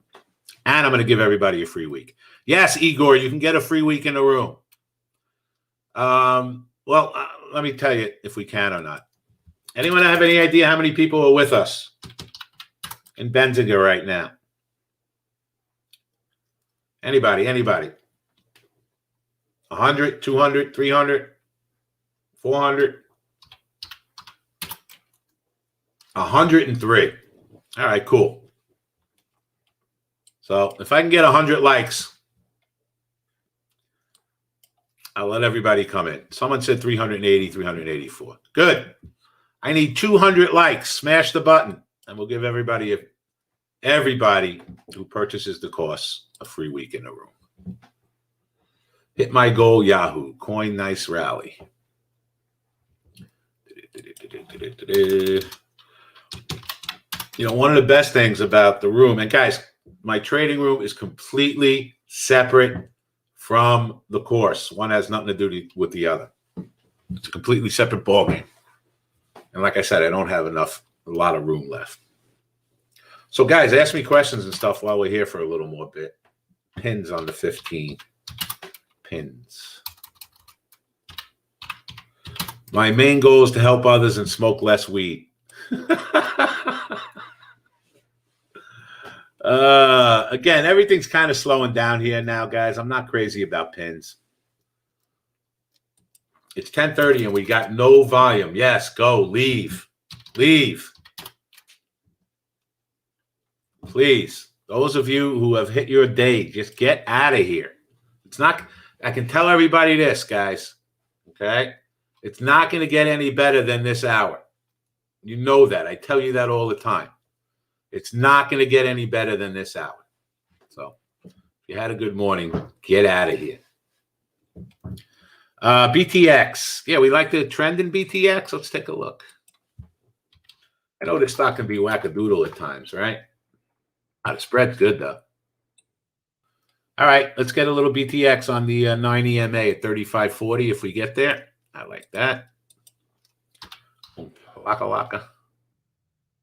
and I'm going to give everybody a free week. Yes, Igor, you can get a free week in the room. Let me tell you if we can or not. Anyone have any idea how many people are with us in Benzinga right now? Anybody? 100, 200, 300, 400, 103. All right, cool. So if I can get 100 likes, I'll let everybody come in. Someone said 380, 384. Good. I need 200 likes. Smash the button, and we'll give everybody who purchases the course a free week in the room. Hit my goal, Yahoo. Coin nice rally. You know, one of the best things about the room, and guys, my trading room is completely separate from the course. One has nothing to do with the other. It's a completely separate ballgame. And like I said, I don't have a lot of room left. So guys, ask me questions and stuff while we're here for a little more bit. Pins on the 15. Pins. My main goal is to help others and smoke less weed. Again, everything's kind of slowing down here now, guys. I'm not crazy about pins. It's 10:30 and we got no volume. Yes, go. Leave. Please. Those of you who have hit your day, just get out of here. It's not, I can tell everybody this, guys. Okay? It's not going to get any better than this hour. You know that. I tell you that all the time. It's not going to get any better than this hour. So if you had a good morning, get out of here. BTX. Yeah, we like the trend in BTX. Let's take a look. I know this stock can be wackadoodle at times, right? The spread's good, though. All right, let's get a little BTX on the 9 EMA at 35.40 if we get there. I like that. Laka laka.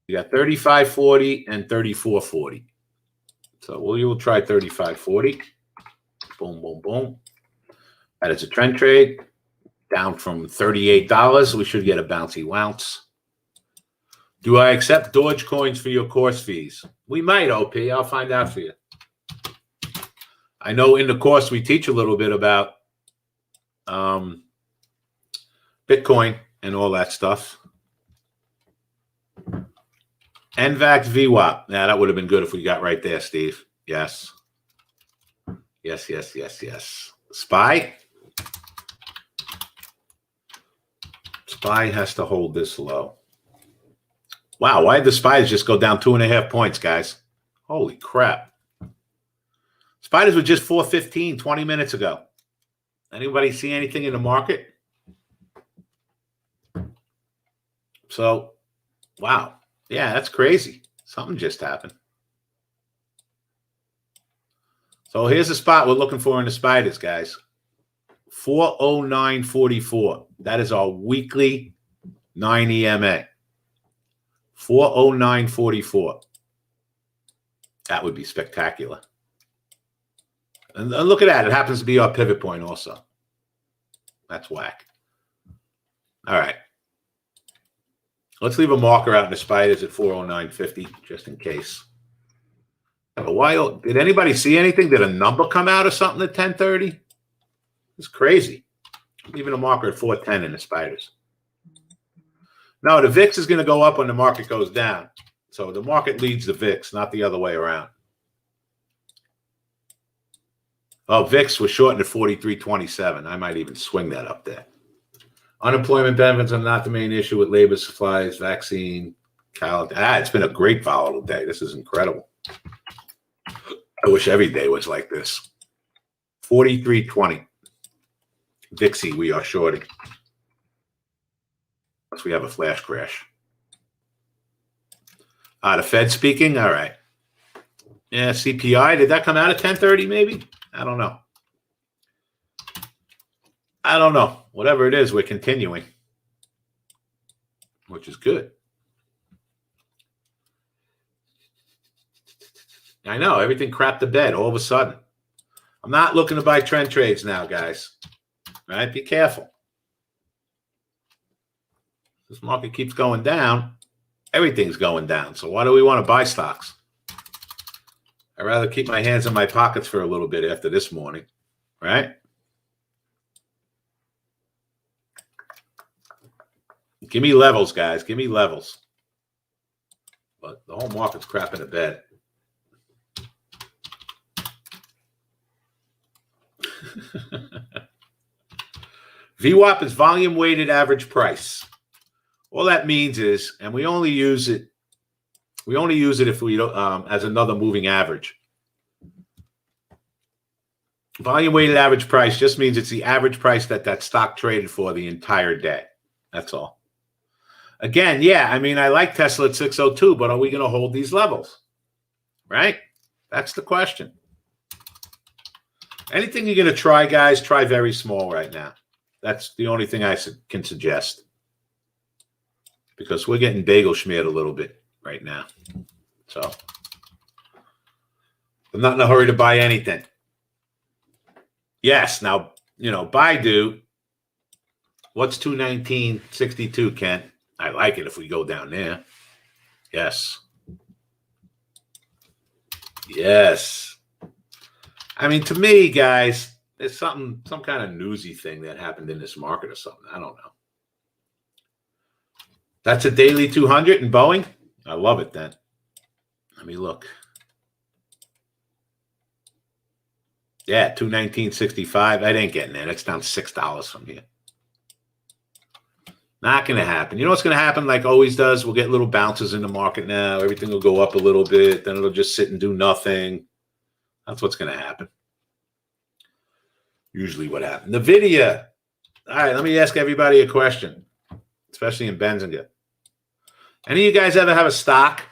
You got 35.40 and 34.40. So we'll try 35.40. Boom, boom, boom. That is a trend trade. Down from $38. We should get a bouncy bounce. Do I accept Dogecoins for your course fees? We might, OP. I'll find out for you. I know in the course we teach a little bit about Bitcoin and all that stuff. NVAX VWAP. Yeah, that would have been good if we got right there, Steve. Yes. Yes, yes, yes, yes. SPY. SPY has to hold this low. Wow, why did the SPYs just go down 2.5 points, guys? Holy crap. SPYs were just 415 20 minutes ago. Anybody see anything in the market? So, wow. Yeah, that's crazy. Something just happened. So here's the spot we're looking for in the spiders, guys. 409.44. That is our weekly 9 EMA. 409.44. That would be spectacular. And look at that. It happens to be our pivot point also. That's whack. All right. Let's leave a marker out in the spiders at 409.50 just in case. Did anybody see anything? Did a number come out or something at 10:30? It's crazy. Leaving a marker at 410 in the spiders. No, the VIX is going to go up when the market goes down. So the market leads the VIX, not the other way around. Oh, VIX was shortened at 43.27. I might even swing that up there. Unemployment benefits are not the main issue with labor supplies, vaccine. It's been a great volatile day. This is incredible. I wish every day was like this. 43.20. Dixie, we are shorting. Unless we have a flash crash. The Fed speaking? All right. Yeah, CPI. Did that come out at 10:30 maybe? I don't know. I don't know. Whatever it is, we're continuing, which is good. I know. Everything crapped to bed all of a sudden. I'm not looking to buy trend trades now, guys. All right? Be careful. This market keeps going down. Everything's going down. So why do we want to buy stocks? I'd rather keep my hands in my pockets for a little bit after this morning, right? Give me levels, guys. Give me levels. But the whole market's crapping to bed. VWAP is volume weighted average price. All that means is, and we only use it if we don't as another moving average. Volume weighted average price just means it's the average price that stock traded for the entire day. That's all. Again, yeah, I mean, I like Tesla at 602, but are we going to hold these levels? Right? That's the question. Anything you're going to try, guys, try very small right now. That's the only thing I can suggest. Because we're getting bagel schmeared a little bit right now. So I'm not in a hurry to buy anything. Yes, now, Baidu, what's 219.62, Kent? I like it if we go down there. Yes. Yes. I mean, to me, guys, there's some kind of newsy thing that happened in this market or something. I don't know. That's a daily 200 in Boeing? I love it then. Let me look. Yeah, 219.65. That ain't getting there. That's down $6 from here. Not going to happen. You know what's going to happen like always does? We'll get little bounces in the market now. Everything will go up a little bit. Then it'll just sit and do nothing. That's what's going to happen. Usually what happened. NVIDIA. All right, let me ask everybody a question, especially in Benzinga. Any of you guys ever have a stock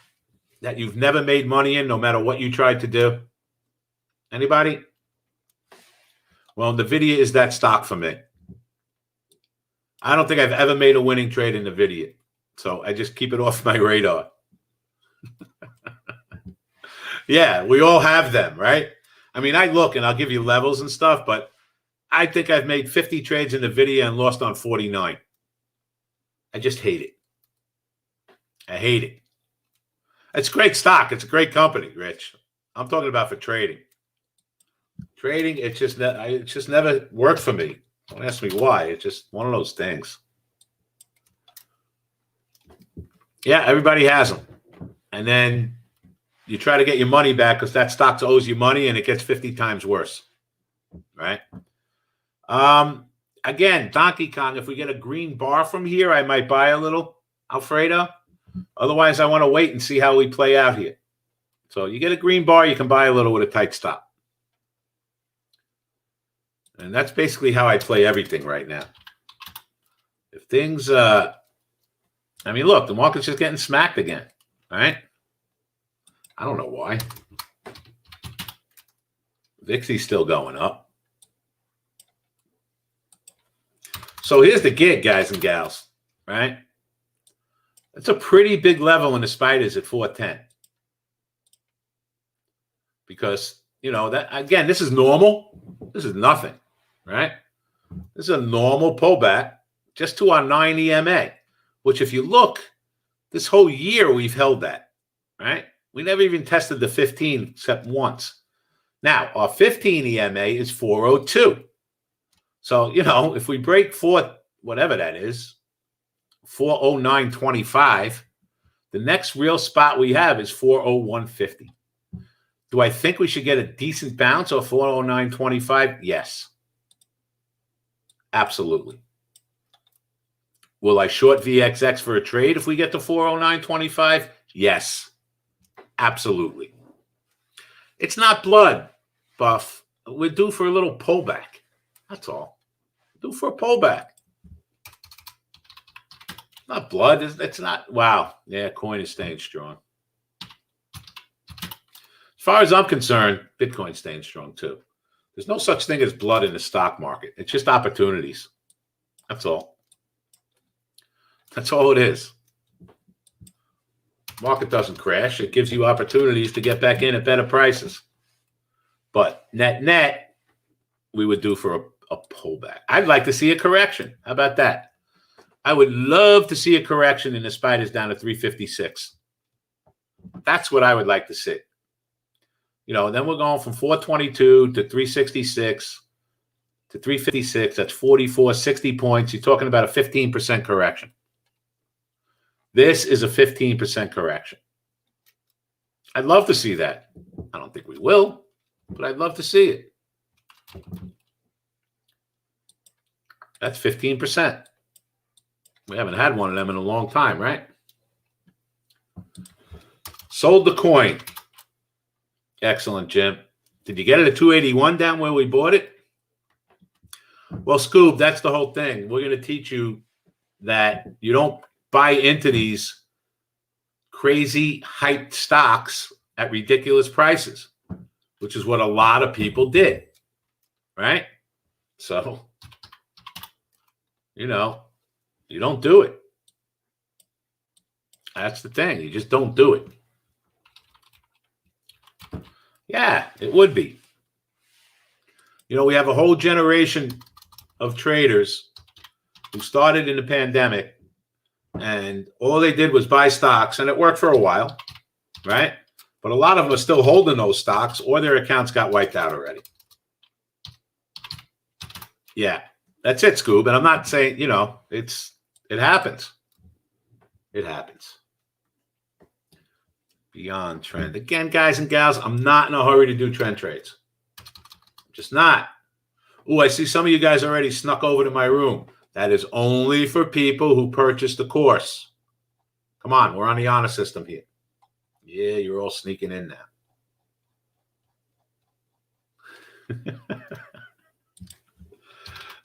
that you've never made money in, no matter what you tried to do? Anybody? Well, NVIDIA is that stock for me. I don't think I've ever made a winning trade in NVIDIA, so I just keep it off my radar. Yeah, we all have them, right? I mean, I look and I'll give you levels and stuff, but I think I've made 50 trades in NVIDIA and lost on 49. I just hate it. I hate it. It's great stock. It's a great company, Rich. I'm talking about for trading. Trading, it just never worked for me. Don't ask me why. It's just one of those things. Yeah, everybody has them. And then you try to get your money back because that stock owes you money and it gets 50 times worse. Right? Again, Donkey Kong, if we get a green bar from here, I might buy a little, Alfredo. Otherwise, I want to wait and see how we play out here. So you get a green bar, you can buy a little with a tight stop. And that's basically how I play everything right now. If things, I mean, look, the market's just getting smacked again, right? I don't know why. VIX's still going up. So here's the gig, guys and gals, right? It's a pretty big level in the spiders at 410. Because, you know, that again, this is normal. This is nothing, right? This is a normal pullback just to our 9 EMA, which if you look, this whole year we've held that, right? We never even tested the 15 except once. Now, our 15 EMA is 402. So, you know, if we break whatever that is, 409.25, the next real spot we have is 401.50. Do I think we should get a decent bounce off 409.25? Yes. Absolutely. Will I short VXX for a trade if we get to 409.25? Yes. Absolutely. It's not blood, Buff. We're due for a little pullback. That's all. Due for a pullback. Not blood. It's not. Wow. Yeah, coin is staying strong. As far as I'm concerned, Bitcoin's staying strong too. There's no such thing as blood in the stock market. It's just opportunities. That's all. That's all it is. Market doesn't crash. It gives you opportunities to get back in at better prices. But net, we would do for a pullback. I'd like to see a correction. How about that? I would love to see a correction in the spiders down to 356. That's what I would like to see. You know, then we're going from 422 to 366 to 356. That's 44, 60 points. You're talking about a 15% correction. This is a 15% correction. I'd love to see that. I don't think we will, but I'd love to see it. That's 15%. We haven't had one of them in a long time, right? Sold the coin. Excellent, Jim. Did you get it at 281 down where we bought it? Well, Scoob, that's the whole thing. We're going to teach you that you don't buy into these crazy hyped stocks at ridiculous prices, which is what a lot of people did, right? So, you know, you don't do it. That's the thing. You just don't do it. Yeah, it would be. You know, we have a whole generation of traders who started in the pandemic and all they did was buy stocks, and it worked for a while, right? But a lot of them are still holding those stocks or their accounts got wiped out already. Yeah, that's it, Scoob. And I'm not saying, you know, it happens. It happens. Beyond trend. Again, guys and gals, I'm not in a hurry to do trend trades. I'm just not. Oh, I see some of you guys already snuck over to my room. That is only for people who purchased the course. Come on, we're on the honor system here. Yeah, you're all sneaking in now.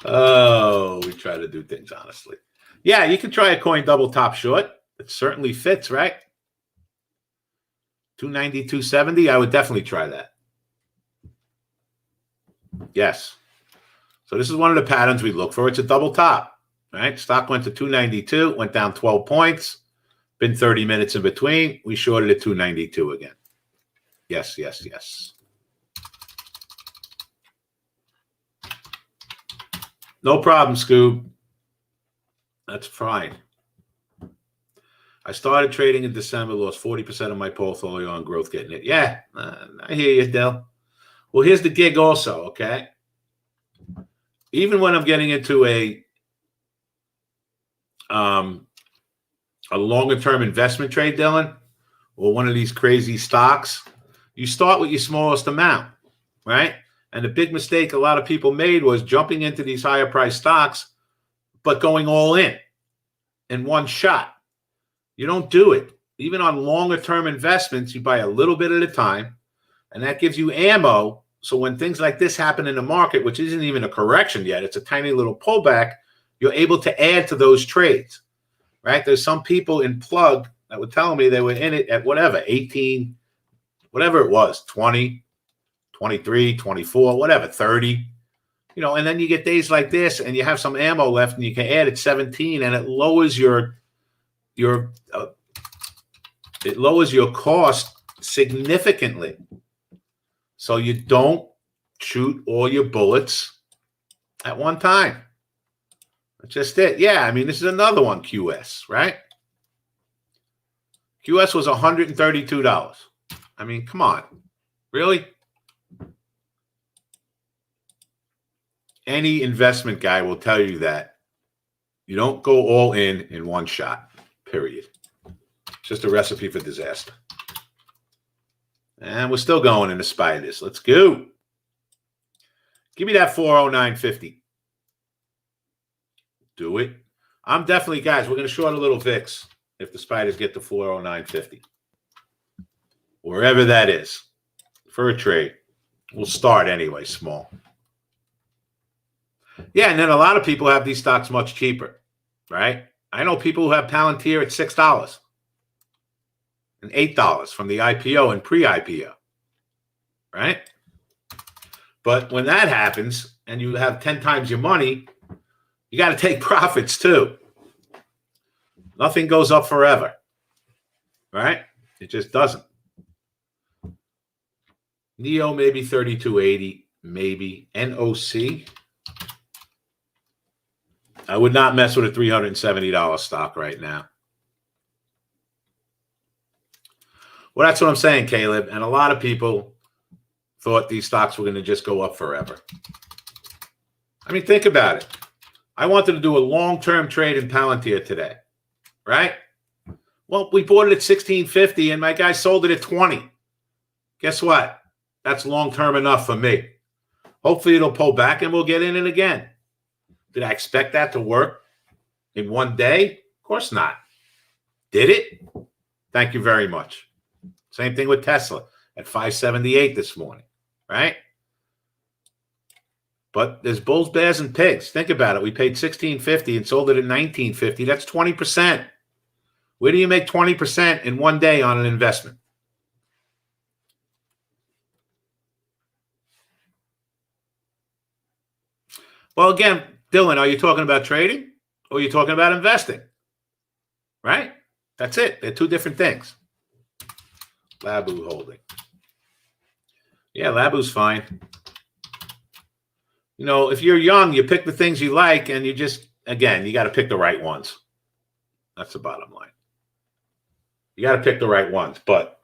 Oh, try to do things honestly. Yeah, you can try a coin double top short. It certainly fits, right? 290, 270. I would definitely try that. Yes. So this is one of the patterns we look for. It's a double top, right? Stock went to 292, went down 12 points. Been 30 minutes in between. We shorted at 292 again. Yes, yes, yes. No problem, Scoob. That's fine. I started trading in December, lost 40% of my portfolio on growth getting it. Yeah, I hear you, Dell. Well, here's the gig also, okay? Even when I'm getting into a longer-term investment trade, Dylan, or one of these crazy stocks, you start with your smallest amount, right? And the big mistake a lot of people made was jumping into these higher-priced stocks, but going all in one shot. You don't do it. Even on longer-term investments, you buy a little bit at a time, and that gives you ammo. So when things like this happen in the market, which isn't even a correction yet, it's a tiny little pullback, you're able to add to those trades, right? There's some people in Plug that were telling me they were in it at whatever, 18, whatever it was, 20, 23, 24, whatever, 30. You know, and then you get days like this and you have some ammo left and you can add at 17 and it lowers your cost significantly. So you don't shoot all your bullets at one time. That's just it. Yeah, I mean, this is another one, QS, right? QS was $132. I mean, come on. Really? Any investment guy will tell you that you don't go all in one shot, period. It's just a recipe for disaster. And we're still going in spite of this. Let's go. Give me that 409.50. Do it. I'm definitely, guys, we're going to short a little VIX if the spiders get to 409.50. Wherever that is for a trade. We'll start anyway, small. Yeah, and then a lot of people have these stocks much cheaper, right? I know people who have Palantir at $6 and $8 from the IPO and pre-IPO, right? But when that happens and you have 10 times your money, you got to take profits too. Nothing goes up forever, right? It just doesn't. NEO maybe 32.80, maybe. NOC. I would not mess with a $370 stock right now. Well, that's what I'm saying, Caleb. And a lot of people thought these stocks were going to just go up forever. I mean, think about it. I wanted to do a long-term trade in Palantir today, right? Well, we bought it at $16.50 and my guy sold it at $20. Guess what? That's long-term enough for me. Hopefully it'll pull back and we'll get in it again. Did I expect that to work in one day? Of course not. Did it? Thank you very much. Same thing with Tesla at 578 this morning, right? But there's bulls, bears, and pigs. Think about it. We paid $16.50 and sold it at $19.50. That's 20%. Where do you make 20% in one day on an investment? Well, again, Dylan, are you talking about trading or are you talking about investing? Right? That's it. They're two different things. Labu holding. Yeah, Labu's fine. You know, if you're young, you pick the things you like and you just, again, you got to pick the right ones. That's the bottom line. You got to pick the right ones, but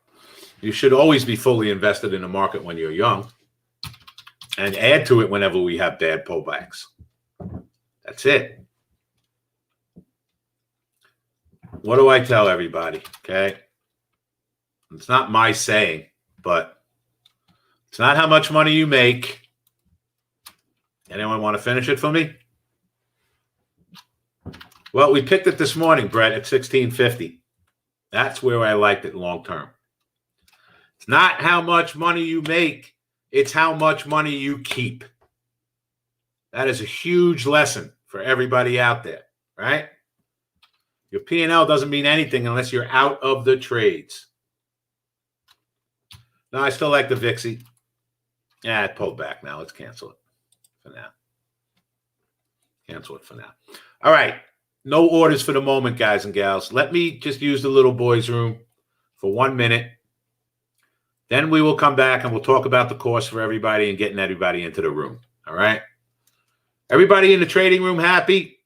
you should always be fully invested in the market when you're young and add to it whenever we have bad pullbacks. That's it. What do I tell everybody? Okay. It's not my saying, but it's not how much money you make. Anyone want to finish it for me? Well, we picked it this morning, Brett, at $16.50. That's where I liked it long term. It's not how much money you make. It's how much money you keep. That is a huge lesson for everybody out there, right? Your P&L doesn't mean anything unless you're out of the trades. No, I still like the VIXY. Yeah, it pulled back now. Let's cancel it for now. Cancel it for now. All right. No orders for the moment, guys and gals. Let me just use the little boys' room for 1 minute. Then we will come back and we'll talk about the course for everybody and getting everybody into the room. All right. Everybody in the trading room happy?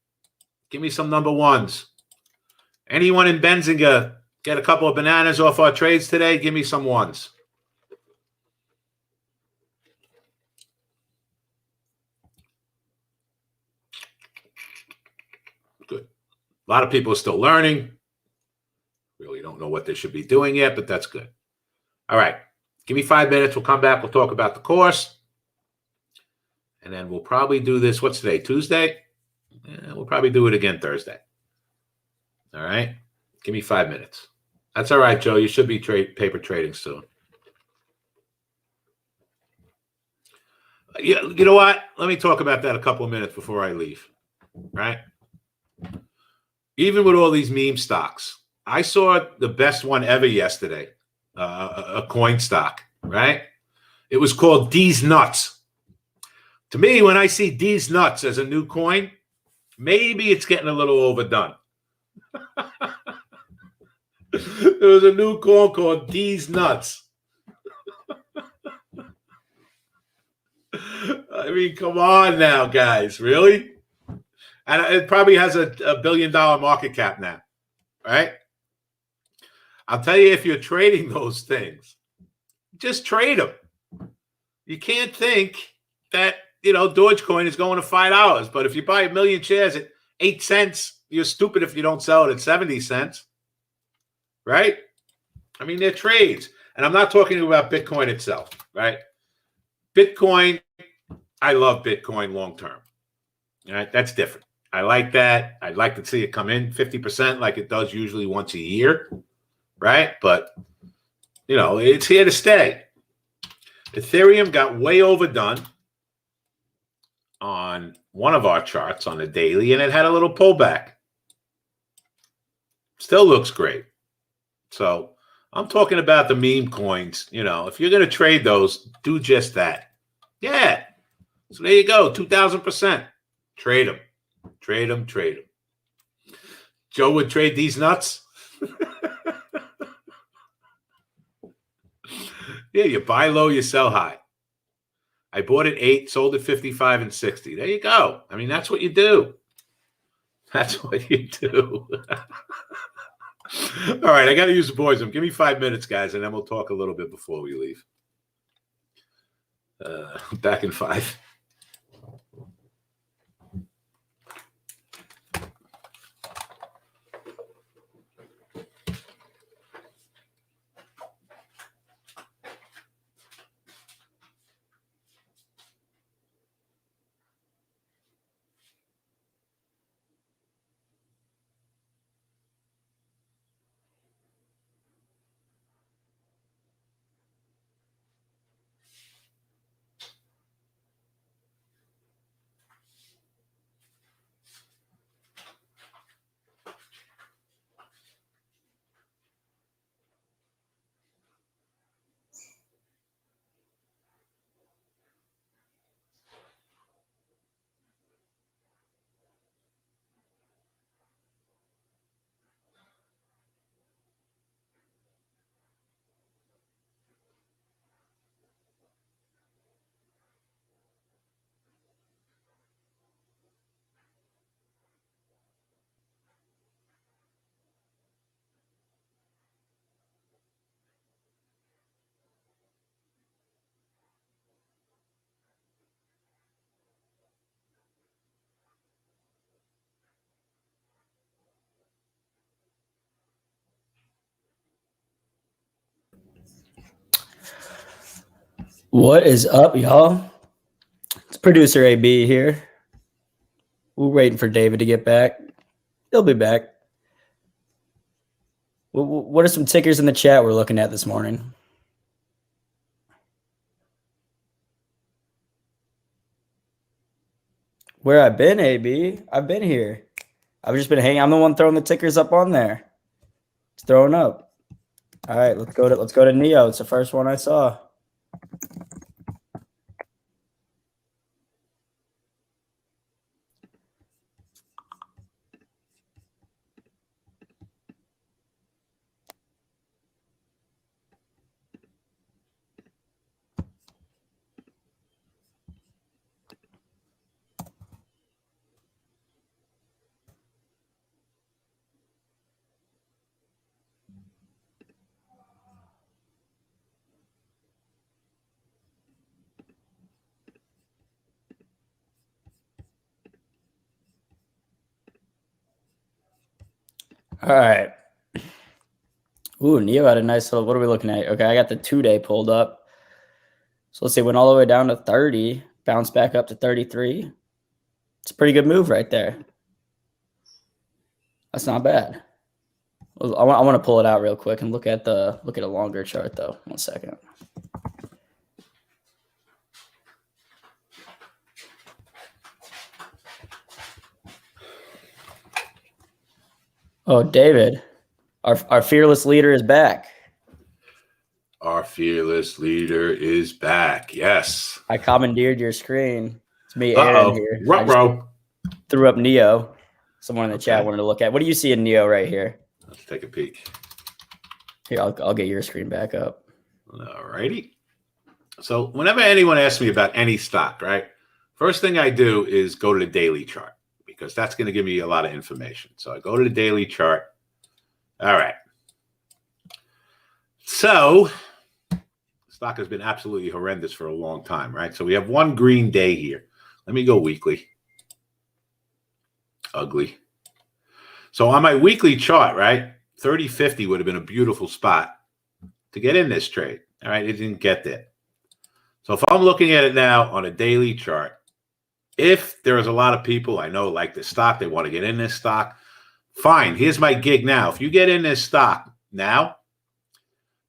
Give me some number ones. Anyone in Benzinga get a couple of bananas off our trades today? Give me some ones. Good. A lot of people are still learning. Really don't know what they should be doing yet, but that's good. All right. Give me 5 minutes. We'll come back. We'll talk about the course. And then we'll probably do this. What's today? Tuesday? Yeah, we'll probably do it again Thursday. All right. Give me 5 minutes. That's all right, Joe. You should be paper trading soon. You know what? Let me talk about that a couple of minutes before I leave. Right? Even with all these meme stocks, I saw the best one ever yesterday, a coin stock, right? It was called D's Nuts. To me, when I see D's Nuts as a new coin, maybe it's getting a little overdone. There was a new coin called D's Nuts. I mean, come on now, guys. Really? And it probably has a $1 billion market cap now, right? I'll tell you, if you're trading those things, just trade them. You can't think that, Dogecoin is going to $5. But if you buy 1 million shares at 8 cents, you're stupid if you don't sell it at 70 cents, right? I mean, they're trades. And I'm not talking about Bitcoin itself, right? Bitcoin, I love Bitcoin long term. All right, that's different. I like that. I'd like to see it come in 50% like it does usually once a year, right? But, it's here to stay. Ethereum got way overdone on one of our charts on the daily, and it had a little pullback. Still looks great. So I'm talking about the meme coins. If you're going to trade those, do just that. Yeah. So there you go, 2,000%. Trade them. Trade them, trade them. Joe would trade these nuts. Yeah, you buy low, you sell high. I bought at 8, sold at 55 and 60. There you go. I mean, that's what you do. That's what you do. All right, I got to use the boys' room. Give me 5 minutes, guys, and then we'll talk a little bit before we leave. Back in 5. What is up, y'all? It's producer AB here. We're waiting for David to get back. He'll be back. What are some tickers in the chat we're looking at this morning? Where I've been, AB? I've been here. I've just been hanging. I'm the one throwing the tickers up on there. It's throwing up. All right, let's go to Neo. It's the first one I saw. All right. Ooh, Neo had a nice little. What are we looking at? Okay, I got the 2-day pulled up. So let's see. Went all the way down to 30. Bounced back up to 33. It's a pretty good move right there. That's not bad. I want to pull it out real quick and look at a longer chart though. 1 second. Oh, David, our fearless leader is back. Our fearless leader is back. Yes. I commandeered your screen. It's me, Aaron here. Ruh-roh. Threw up Neo. Someone in the chat wanted to look at. What do you see in Neo right here? Let's take a peek. Here, I'll get your screen back up. All righty. So whenever anyone asks me about any stock, right, first thing I do is go to the daily chart because that's going to give me a lot of information. So I go to the daily chart. All right. So stock has been absolutely horrendous for a long time, right? So we have one green day here. Let me go weekly. Ugly. So on my weekly chart, right, 30.50 would have been a beautiful spot to get in this trade. All right, it didn't get there. So if I'm looking at it now on a daily chart, if there is a lot of people I know like this stock, they want to get in this stock, fine. Here's my gig now. If you get in this stock now,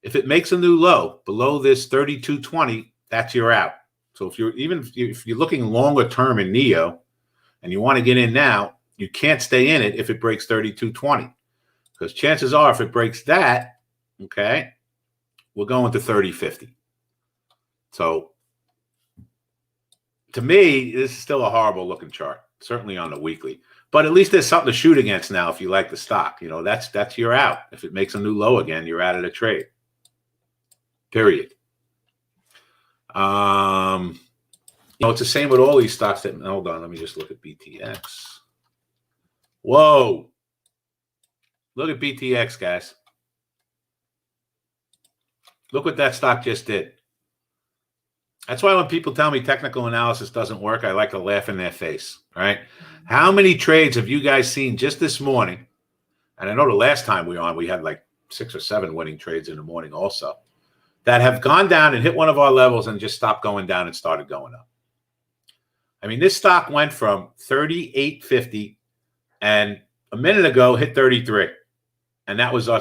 if it makes a new low below this 32.20, that's your out. So if you're looking longer term in Neo and you want to get in now, you can't stay in it if it breaks 32.20 because chances are if it breaks that, okay, we're going to 30.50. So to me, this is still a horrible looking chart, certainly on the weekly. But at least there's something to shoot against now if you like the stock. You know, that's your out. If it makes a new low again, you're out of the trade. Period. You know, it's the same with all these stocks that, hold on, let me just look at BTX. Whoa. Look at BTX, guys. Look what that stock just did. That's why when people tell me technical analysis doesn't work, I like to laugh in their face, right? How many trades have you guys seen just this morning? And I know the last time we were on, we had like 6 or 7 winning trades in the morning also, that have gone down and hit one of our levels and just stopped going down and started going up. I mean, this stock went from 38.50 and a minute ago hit 33. And that was our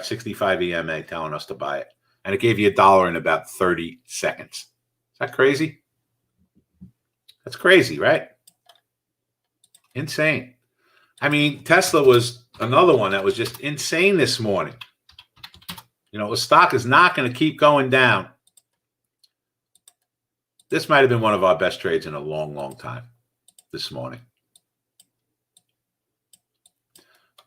65 EMA telling us to buy it. And it gave you $1 in about 30 seconds. Is that crazy? That's crazy, right? Insane. I mean, Tesla was another one that was just insane this morning. You know, the stock is not going to keep going down. This might have been one of our best trades in a long, long time this morning.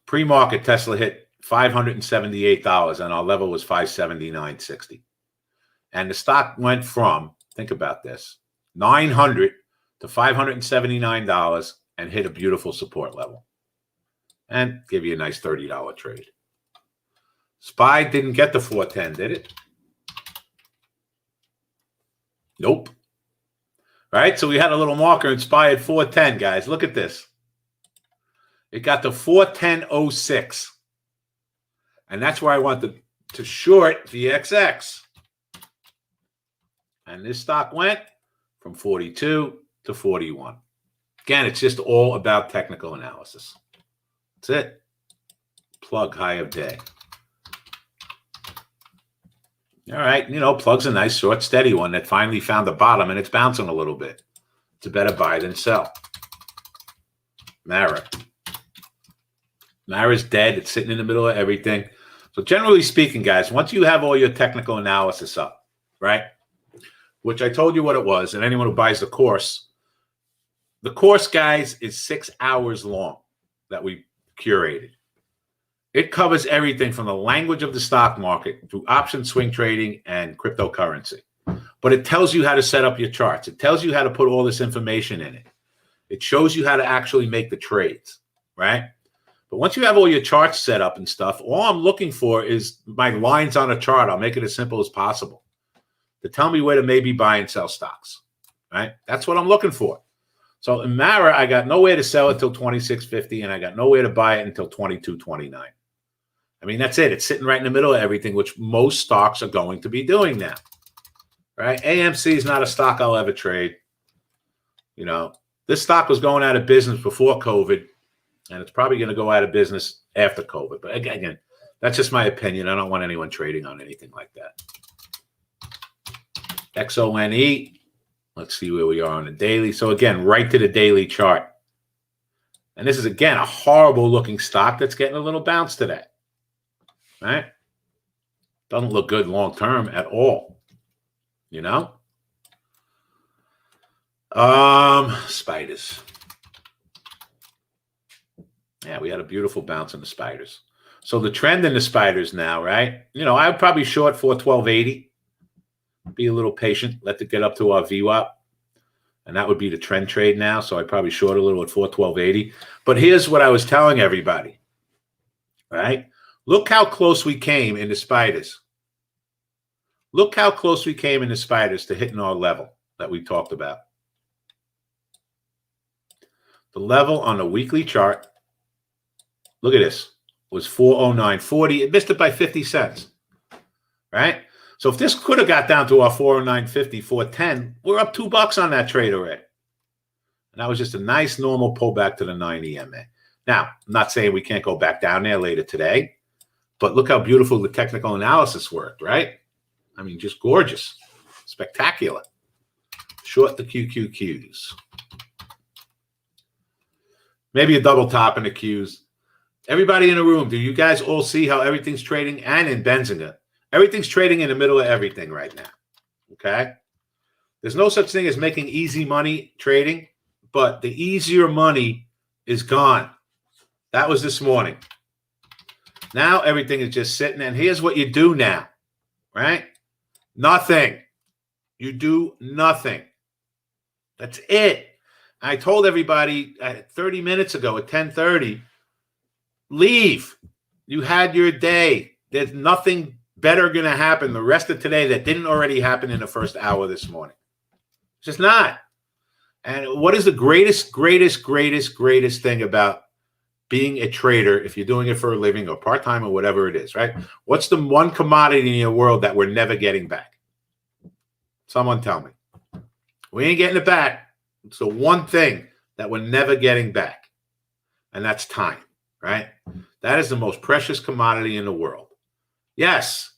Pre-market, Tesla hit $578 and our level was $579.60. And the stock went from, think about this, $900 to $579 and hit a beautiful support level. And give you a nice $30 trade. SPY didn't get the 410, did it? Nope. Right? So we had a little marker in SPY at 410, guys. Look at this. It got to 410.06. And that's where I want to short VXX. And this stock went from 42 to 41. Again, it's just all about technical analysis. That's it. Plug high of day. All right, you know, plug's a nice short, steady one that finally found the bottom and it's bouncing a little bit. It's a better buy than sell. Mara. Mara's dead. It's sitting in the middle of everything. So generally speaking, guys, once you have all your technical analysis up, right, which I told you what it was, and anyone who buys the course, guys, is 6 hours long that we curated. It covers everything from the language of the stock market to option swing trading and cryptocurrency. But it tells you how to set up your charts. It tells you how to put all this information in it. It shows you how to actually make the trades, right? But once you have all your charts set up and stuff, all I'm looking for is my lines on a chart. I'll make it as simple as possible to tell me where to maybe buy and sell stocks, right? That's what I'm looking for. So in Mara, I got nowhere to sell it till 26.50, and I got nowhere to buy it until 22.29. I mean, that's it. It's sitting right in the middle of everything, which most stocks are going to be doing now, right? AMC is not a stock I'll ever trade. You know, this stock was going out of business before COVID, and it's probably going to go out of business after COVID. But again, that's just my opinion. I don't want anyone trading on anything like that. XONE. Let's see where we are on the daily. So again, right to the daily chart. And this is, again, a horrible looking stock that's getting a little bounce today. Right? Doesn't look good long term at all. You know? Spiders. Yeah, we had a beautiful bounce in the spiders. So the trend in the spiders now, right? You know, I would probably short for 1280. Be a little patient. Let it get up to our VWAP. And that would be the trend trade now. So I probably short a little at 412.80. But here's what I was telling everybody. Right? Look how close we came in the spiders. Look how close we came in the spiders to hitting our level that we talked about. The level on the weekly chart, look at this, was 409.40. It missed it by 50 cents. Right? So if this could have got down to our 409.50, 410, we're up $2 on that trade already. And that was just a nice normal pullback to the 9 EMA. Now, I'm not saying we can't go back down there later today, but look how beautiful the technical analysis worked, right? I mean, just gorgeous. Spectacular. Short the QQQs. Maybe a double top in the Qs. Everybody in the room, do you guys all see how everything's trading? And in Benzinga, everything's trading in the middle of everything right now, okay? There's no such thing as making easy money trading, but the easier money is gone. That was this morning. Now everything is just sitting, and here's what you do now, right? Nothing. You do nothing. That's it. I told everybody 30 minutes ago at 10:30, leave. You had your day. There's nothing better going to happen the rest of today that didn't already happen in the first hour this morning. It's just not. And what is the greatest thing about being a trader, if you're doing it for a living or part-time or whatever it is, right? What's the one commodity in your world that we're never getting back? Someone tell me. We ain't getting it back. It's the one thing that we're never getting back. And that's time, right? That is the most precious commodity in the world. Yes.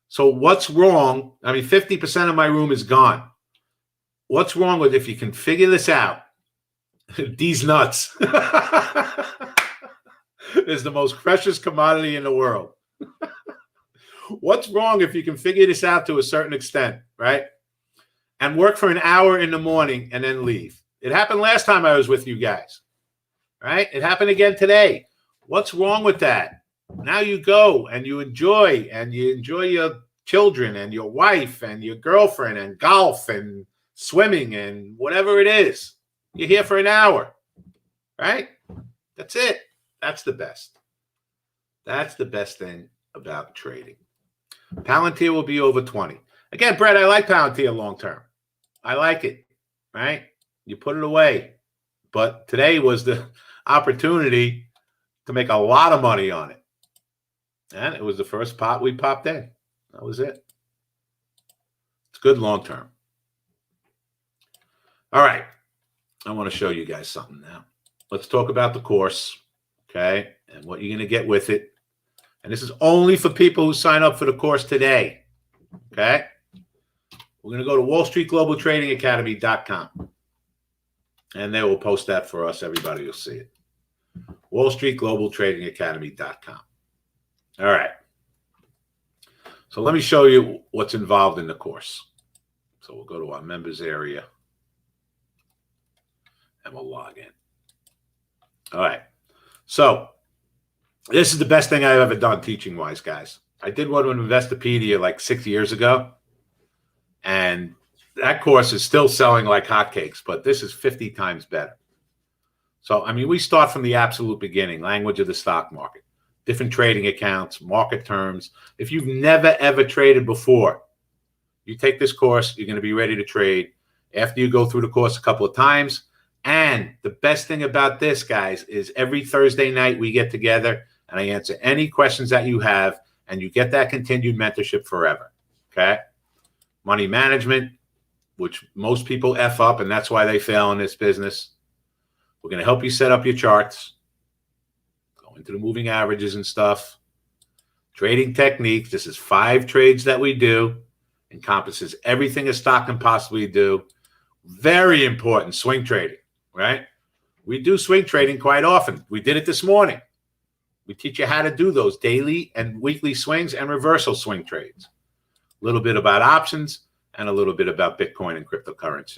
So what's wrong? I mean, 50% of my room is gone. What's wrong with if you can figure this out? These nuts. Is the most precious commodity in the world. What's wrong if you can figure this out to a certain extent, right? And work for an hour in the morning and then leave. It happened last time I was with you guys, right? It happened again today. What's wrong with that? Now you go and you enjoy your children and your wife and your girlfriend and golf and swimming and whatever it is. You're here for an hour, right? That's it. That's the best. That's the best thing about trading. Palantir will be over 20. Again, Brett, I like Palantir long term. I like it, right? You put it away. But today was the opportunity to make a lot of money on it. And it was the first pot we popped in. That was it. It's good long term. All right. I want to show you guys something now. Let's talk about the course. Okay, and what you're going to get with it. And this is only for people who sign up for the course today. Okay, we're going to go to wallstreetglobaltradingacademy.com, and they will post that for us. Everybody will see it. WallStreetGlobalTradingAcademy.com. All right. So let me show you what's involved in the course. So we'll go to our members area and we'll log in. All right. So this is the best thing I've ever done teaching-wise, guys. I did one with Investopedia like 6 years ago, and that course is still selling like hotcakes, but this is 50 times better. So, I mean, we start from the absolute beginning, language of the stock market, different trading accounts, market terms. If you've never, ever traded before, you take this course, you're going to be ready to trade after you go through the course a couple of times. And the best thing about this, guys, is every Thursday night we get together and I answer any questions that you have, and you get that continued mentorship forever, okay? Money management, which most people F up, and that's why they fail in this business. We're going to help you set up your charts, go into the moving averages and stuff. Trading techniques, this is 5 trades that we do, encompasses everything a stock can possibly do. Very important, swing trading, right? We do swing trading quite often. We did it this morning. We teach you how to do those daily and weekly swings and reversal swing trades. A little bit about options and a little bit about Bitcoin and cryptocurrency.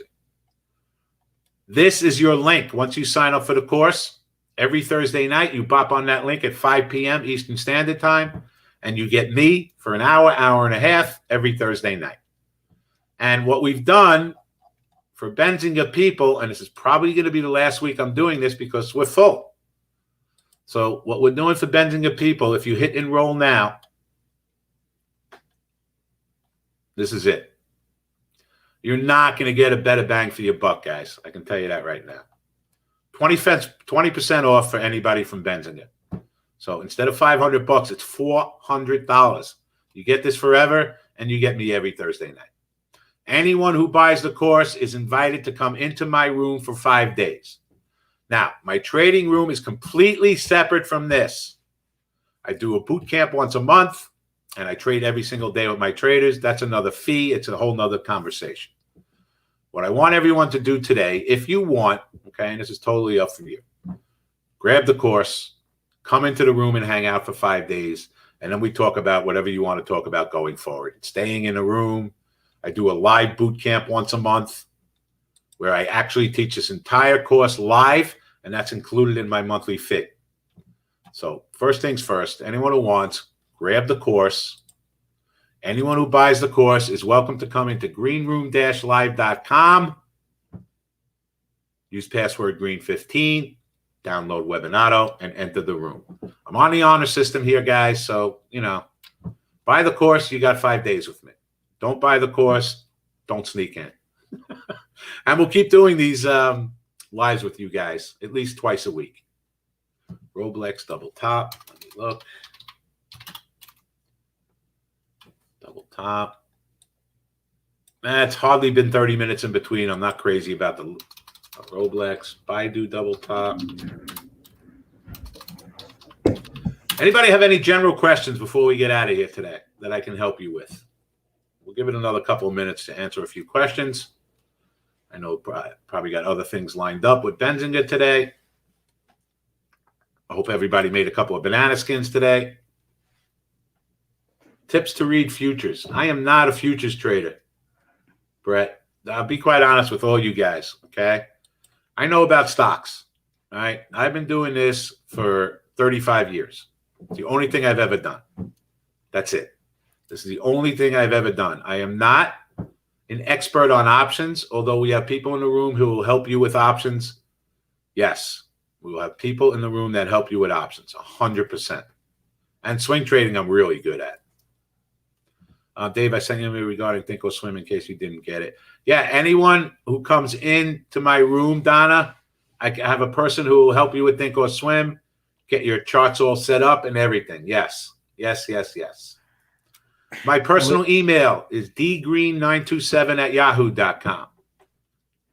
This is your link. Once you sign up for the course, every Thursday night, you bop on that link at 5 p.m. Eastern Standard Time, and you get me for an hour, hour and a half every Thursday night. And what we've done for Benzinga people, and this is probably going to be the last week I'm doing this because we're full. So what we're doing for Benzinga people, if you hit enroll now, this is it. You're not going to get a better bang for your buck, guys. I can tell you that right now. 20% off for anybody from Benzinga. So instead of $500, it's $400. You get this forever, and you get me every Thursday night. Anyone who buys the course is invited to come into my room for 5 days. Now, my trading room is completely separate from this. I do a boot camp once a month, and I trade every single day with my traders. That's another fee. It's a whole nother conversation. What I want everyone to do today, if you want, okay, and this is totally up for you, grab the course, come into the room and hang out for 5 days, and then we talk about whatever you want to talk about going forward. Staying in a room. I do a live boot camp once a month where I actually teach this entire course live, and that's included in my monthly fee. So first things first, anyone who wants, grab the course. Anyone who buys the course is welcome to come into greenroom-live.com. Use password green15, download Webinato, and enter the room. I'm on the honor system here, guys, so, you know, buy the course, you got 5 days with me. Don't buy the course, don't sneak in. And we'll keep doing these lives with you guys at least twice a week. Roblex double top. Let me look. Double top. It's hardly been 30 minutes in between. I'm not crazy about the Roblex. Baidu double top. Anybody have any general questions before we get out of here today that I can help you with? We'll give it another couple of minutes to answer a few questions. I know probably got other things lined up with Benzinga today. I hope everybody made a couple of banana skins today. Tips to read futures. I am not a futures trader, Brett. I'll be quite honest with all you guys, okay? I know about stocks, all right? I've been doing this for 35 years. It's the only thing I've ever done. That's it. This is the only thing I've ever done. I am not an expert on options, although we have people in the room who will help you with options. Yes, we will have people in the room that help you with options, 100%. And swing trading, I'm really good at. Dave, I sent you me regarding Thinkorswim in case you didn't get it. Yeah, anyone who comes in to my room, Donna, I have a person who will help you with Thinkorswim, get your charts all set up and everything. Yes, yes, yes, yes. My personal email is dgreen927@yahoo.com.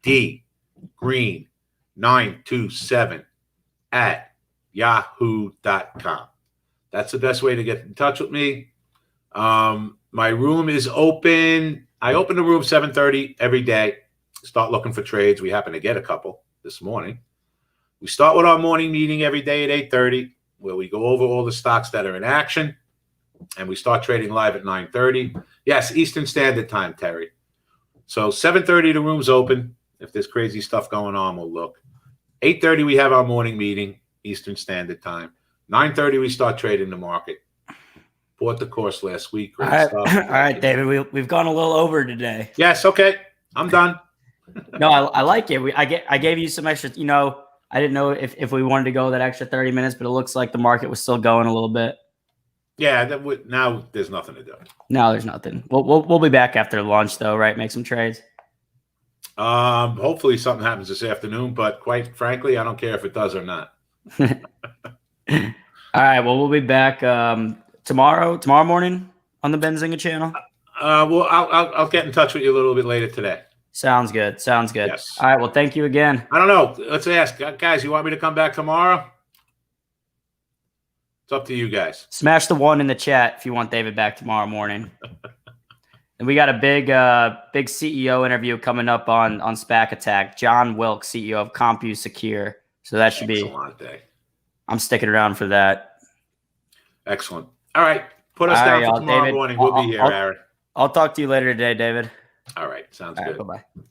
dgreen927@yahoo.com. That's the best way to get in touch with me. My room is open. I open the room 7:30 every day. Start looking for trades. We happen to get a couple this morning. We start with our morning meeting every day at 8:30, where we go over all the stocks that are in action, and we start trading live at 9:30. Yes, Eastern Standard Time, Terry. So 7:30 the room's open. If there's crazy stuff going on, we'll look. 8:30 we have our morning meeting, Eastern Standard Time. 9:30 we start trading the market. Bought the course last week. Great stuff. All right, David. We've gone a little over today. Yes. Okay. I'm done. No, I like it. I gave you some extra. I didn't know if we wanted to go that extra 30 minutes, but it looks like the market was still going a little bit. Yeah. Now there's nothing to do. No, there's nothing. We'll be back after lunch though, right? Make some trades. Hopefully something happens this afternoon, but quite frankly, I don't care if it does or not. All right. Well, we'll be back tomorrow morning on the Benzinga channel. Well, I'll get in touch with you a little bit later today. Sounds good. Yes. All right. Well, thank you again. I don't know. Let's ask, guys. You want me to come back tomorrow? It's up to you guys. Smash the 1 in the chat if you want David back tomorrow morning. And we got a big CEO interview coming up on SPAC Attack. John Wilkes, CEO of CompuSecure. So that should Excellent be. day. I'm sticking around for that. Excellent. All right. Put us All down right, for tomorrow David. morning. We'll be here, Aaron. I'll talk to you later today, David. All right. Sounds All right, good. bye-bye.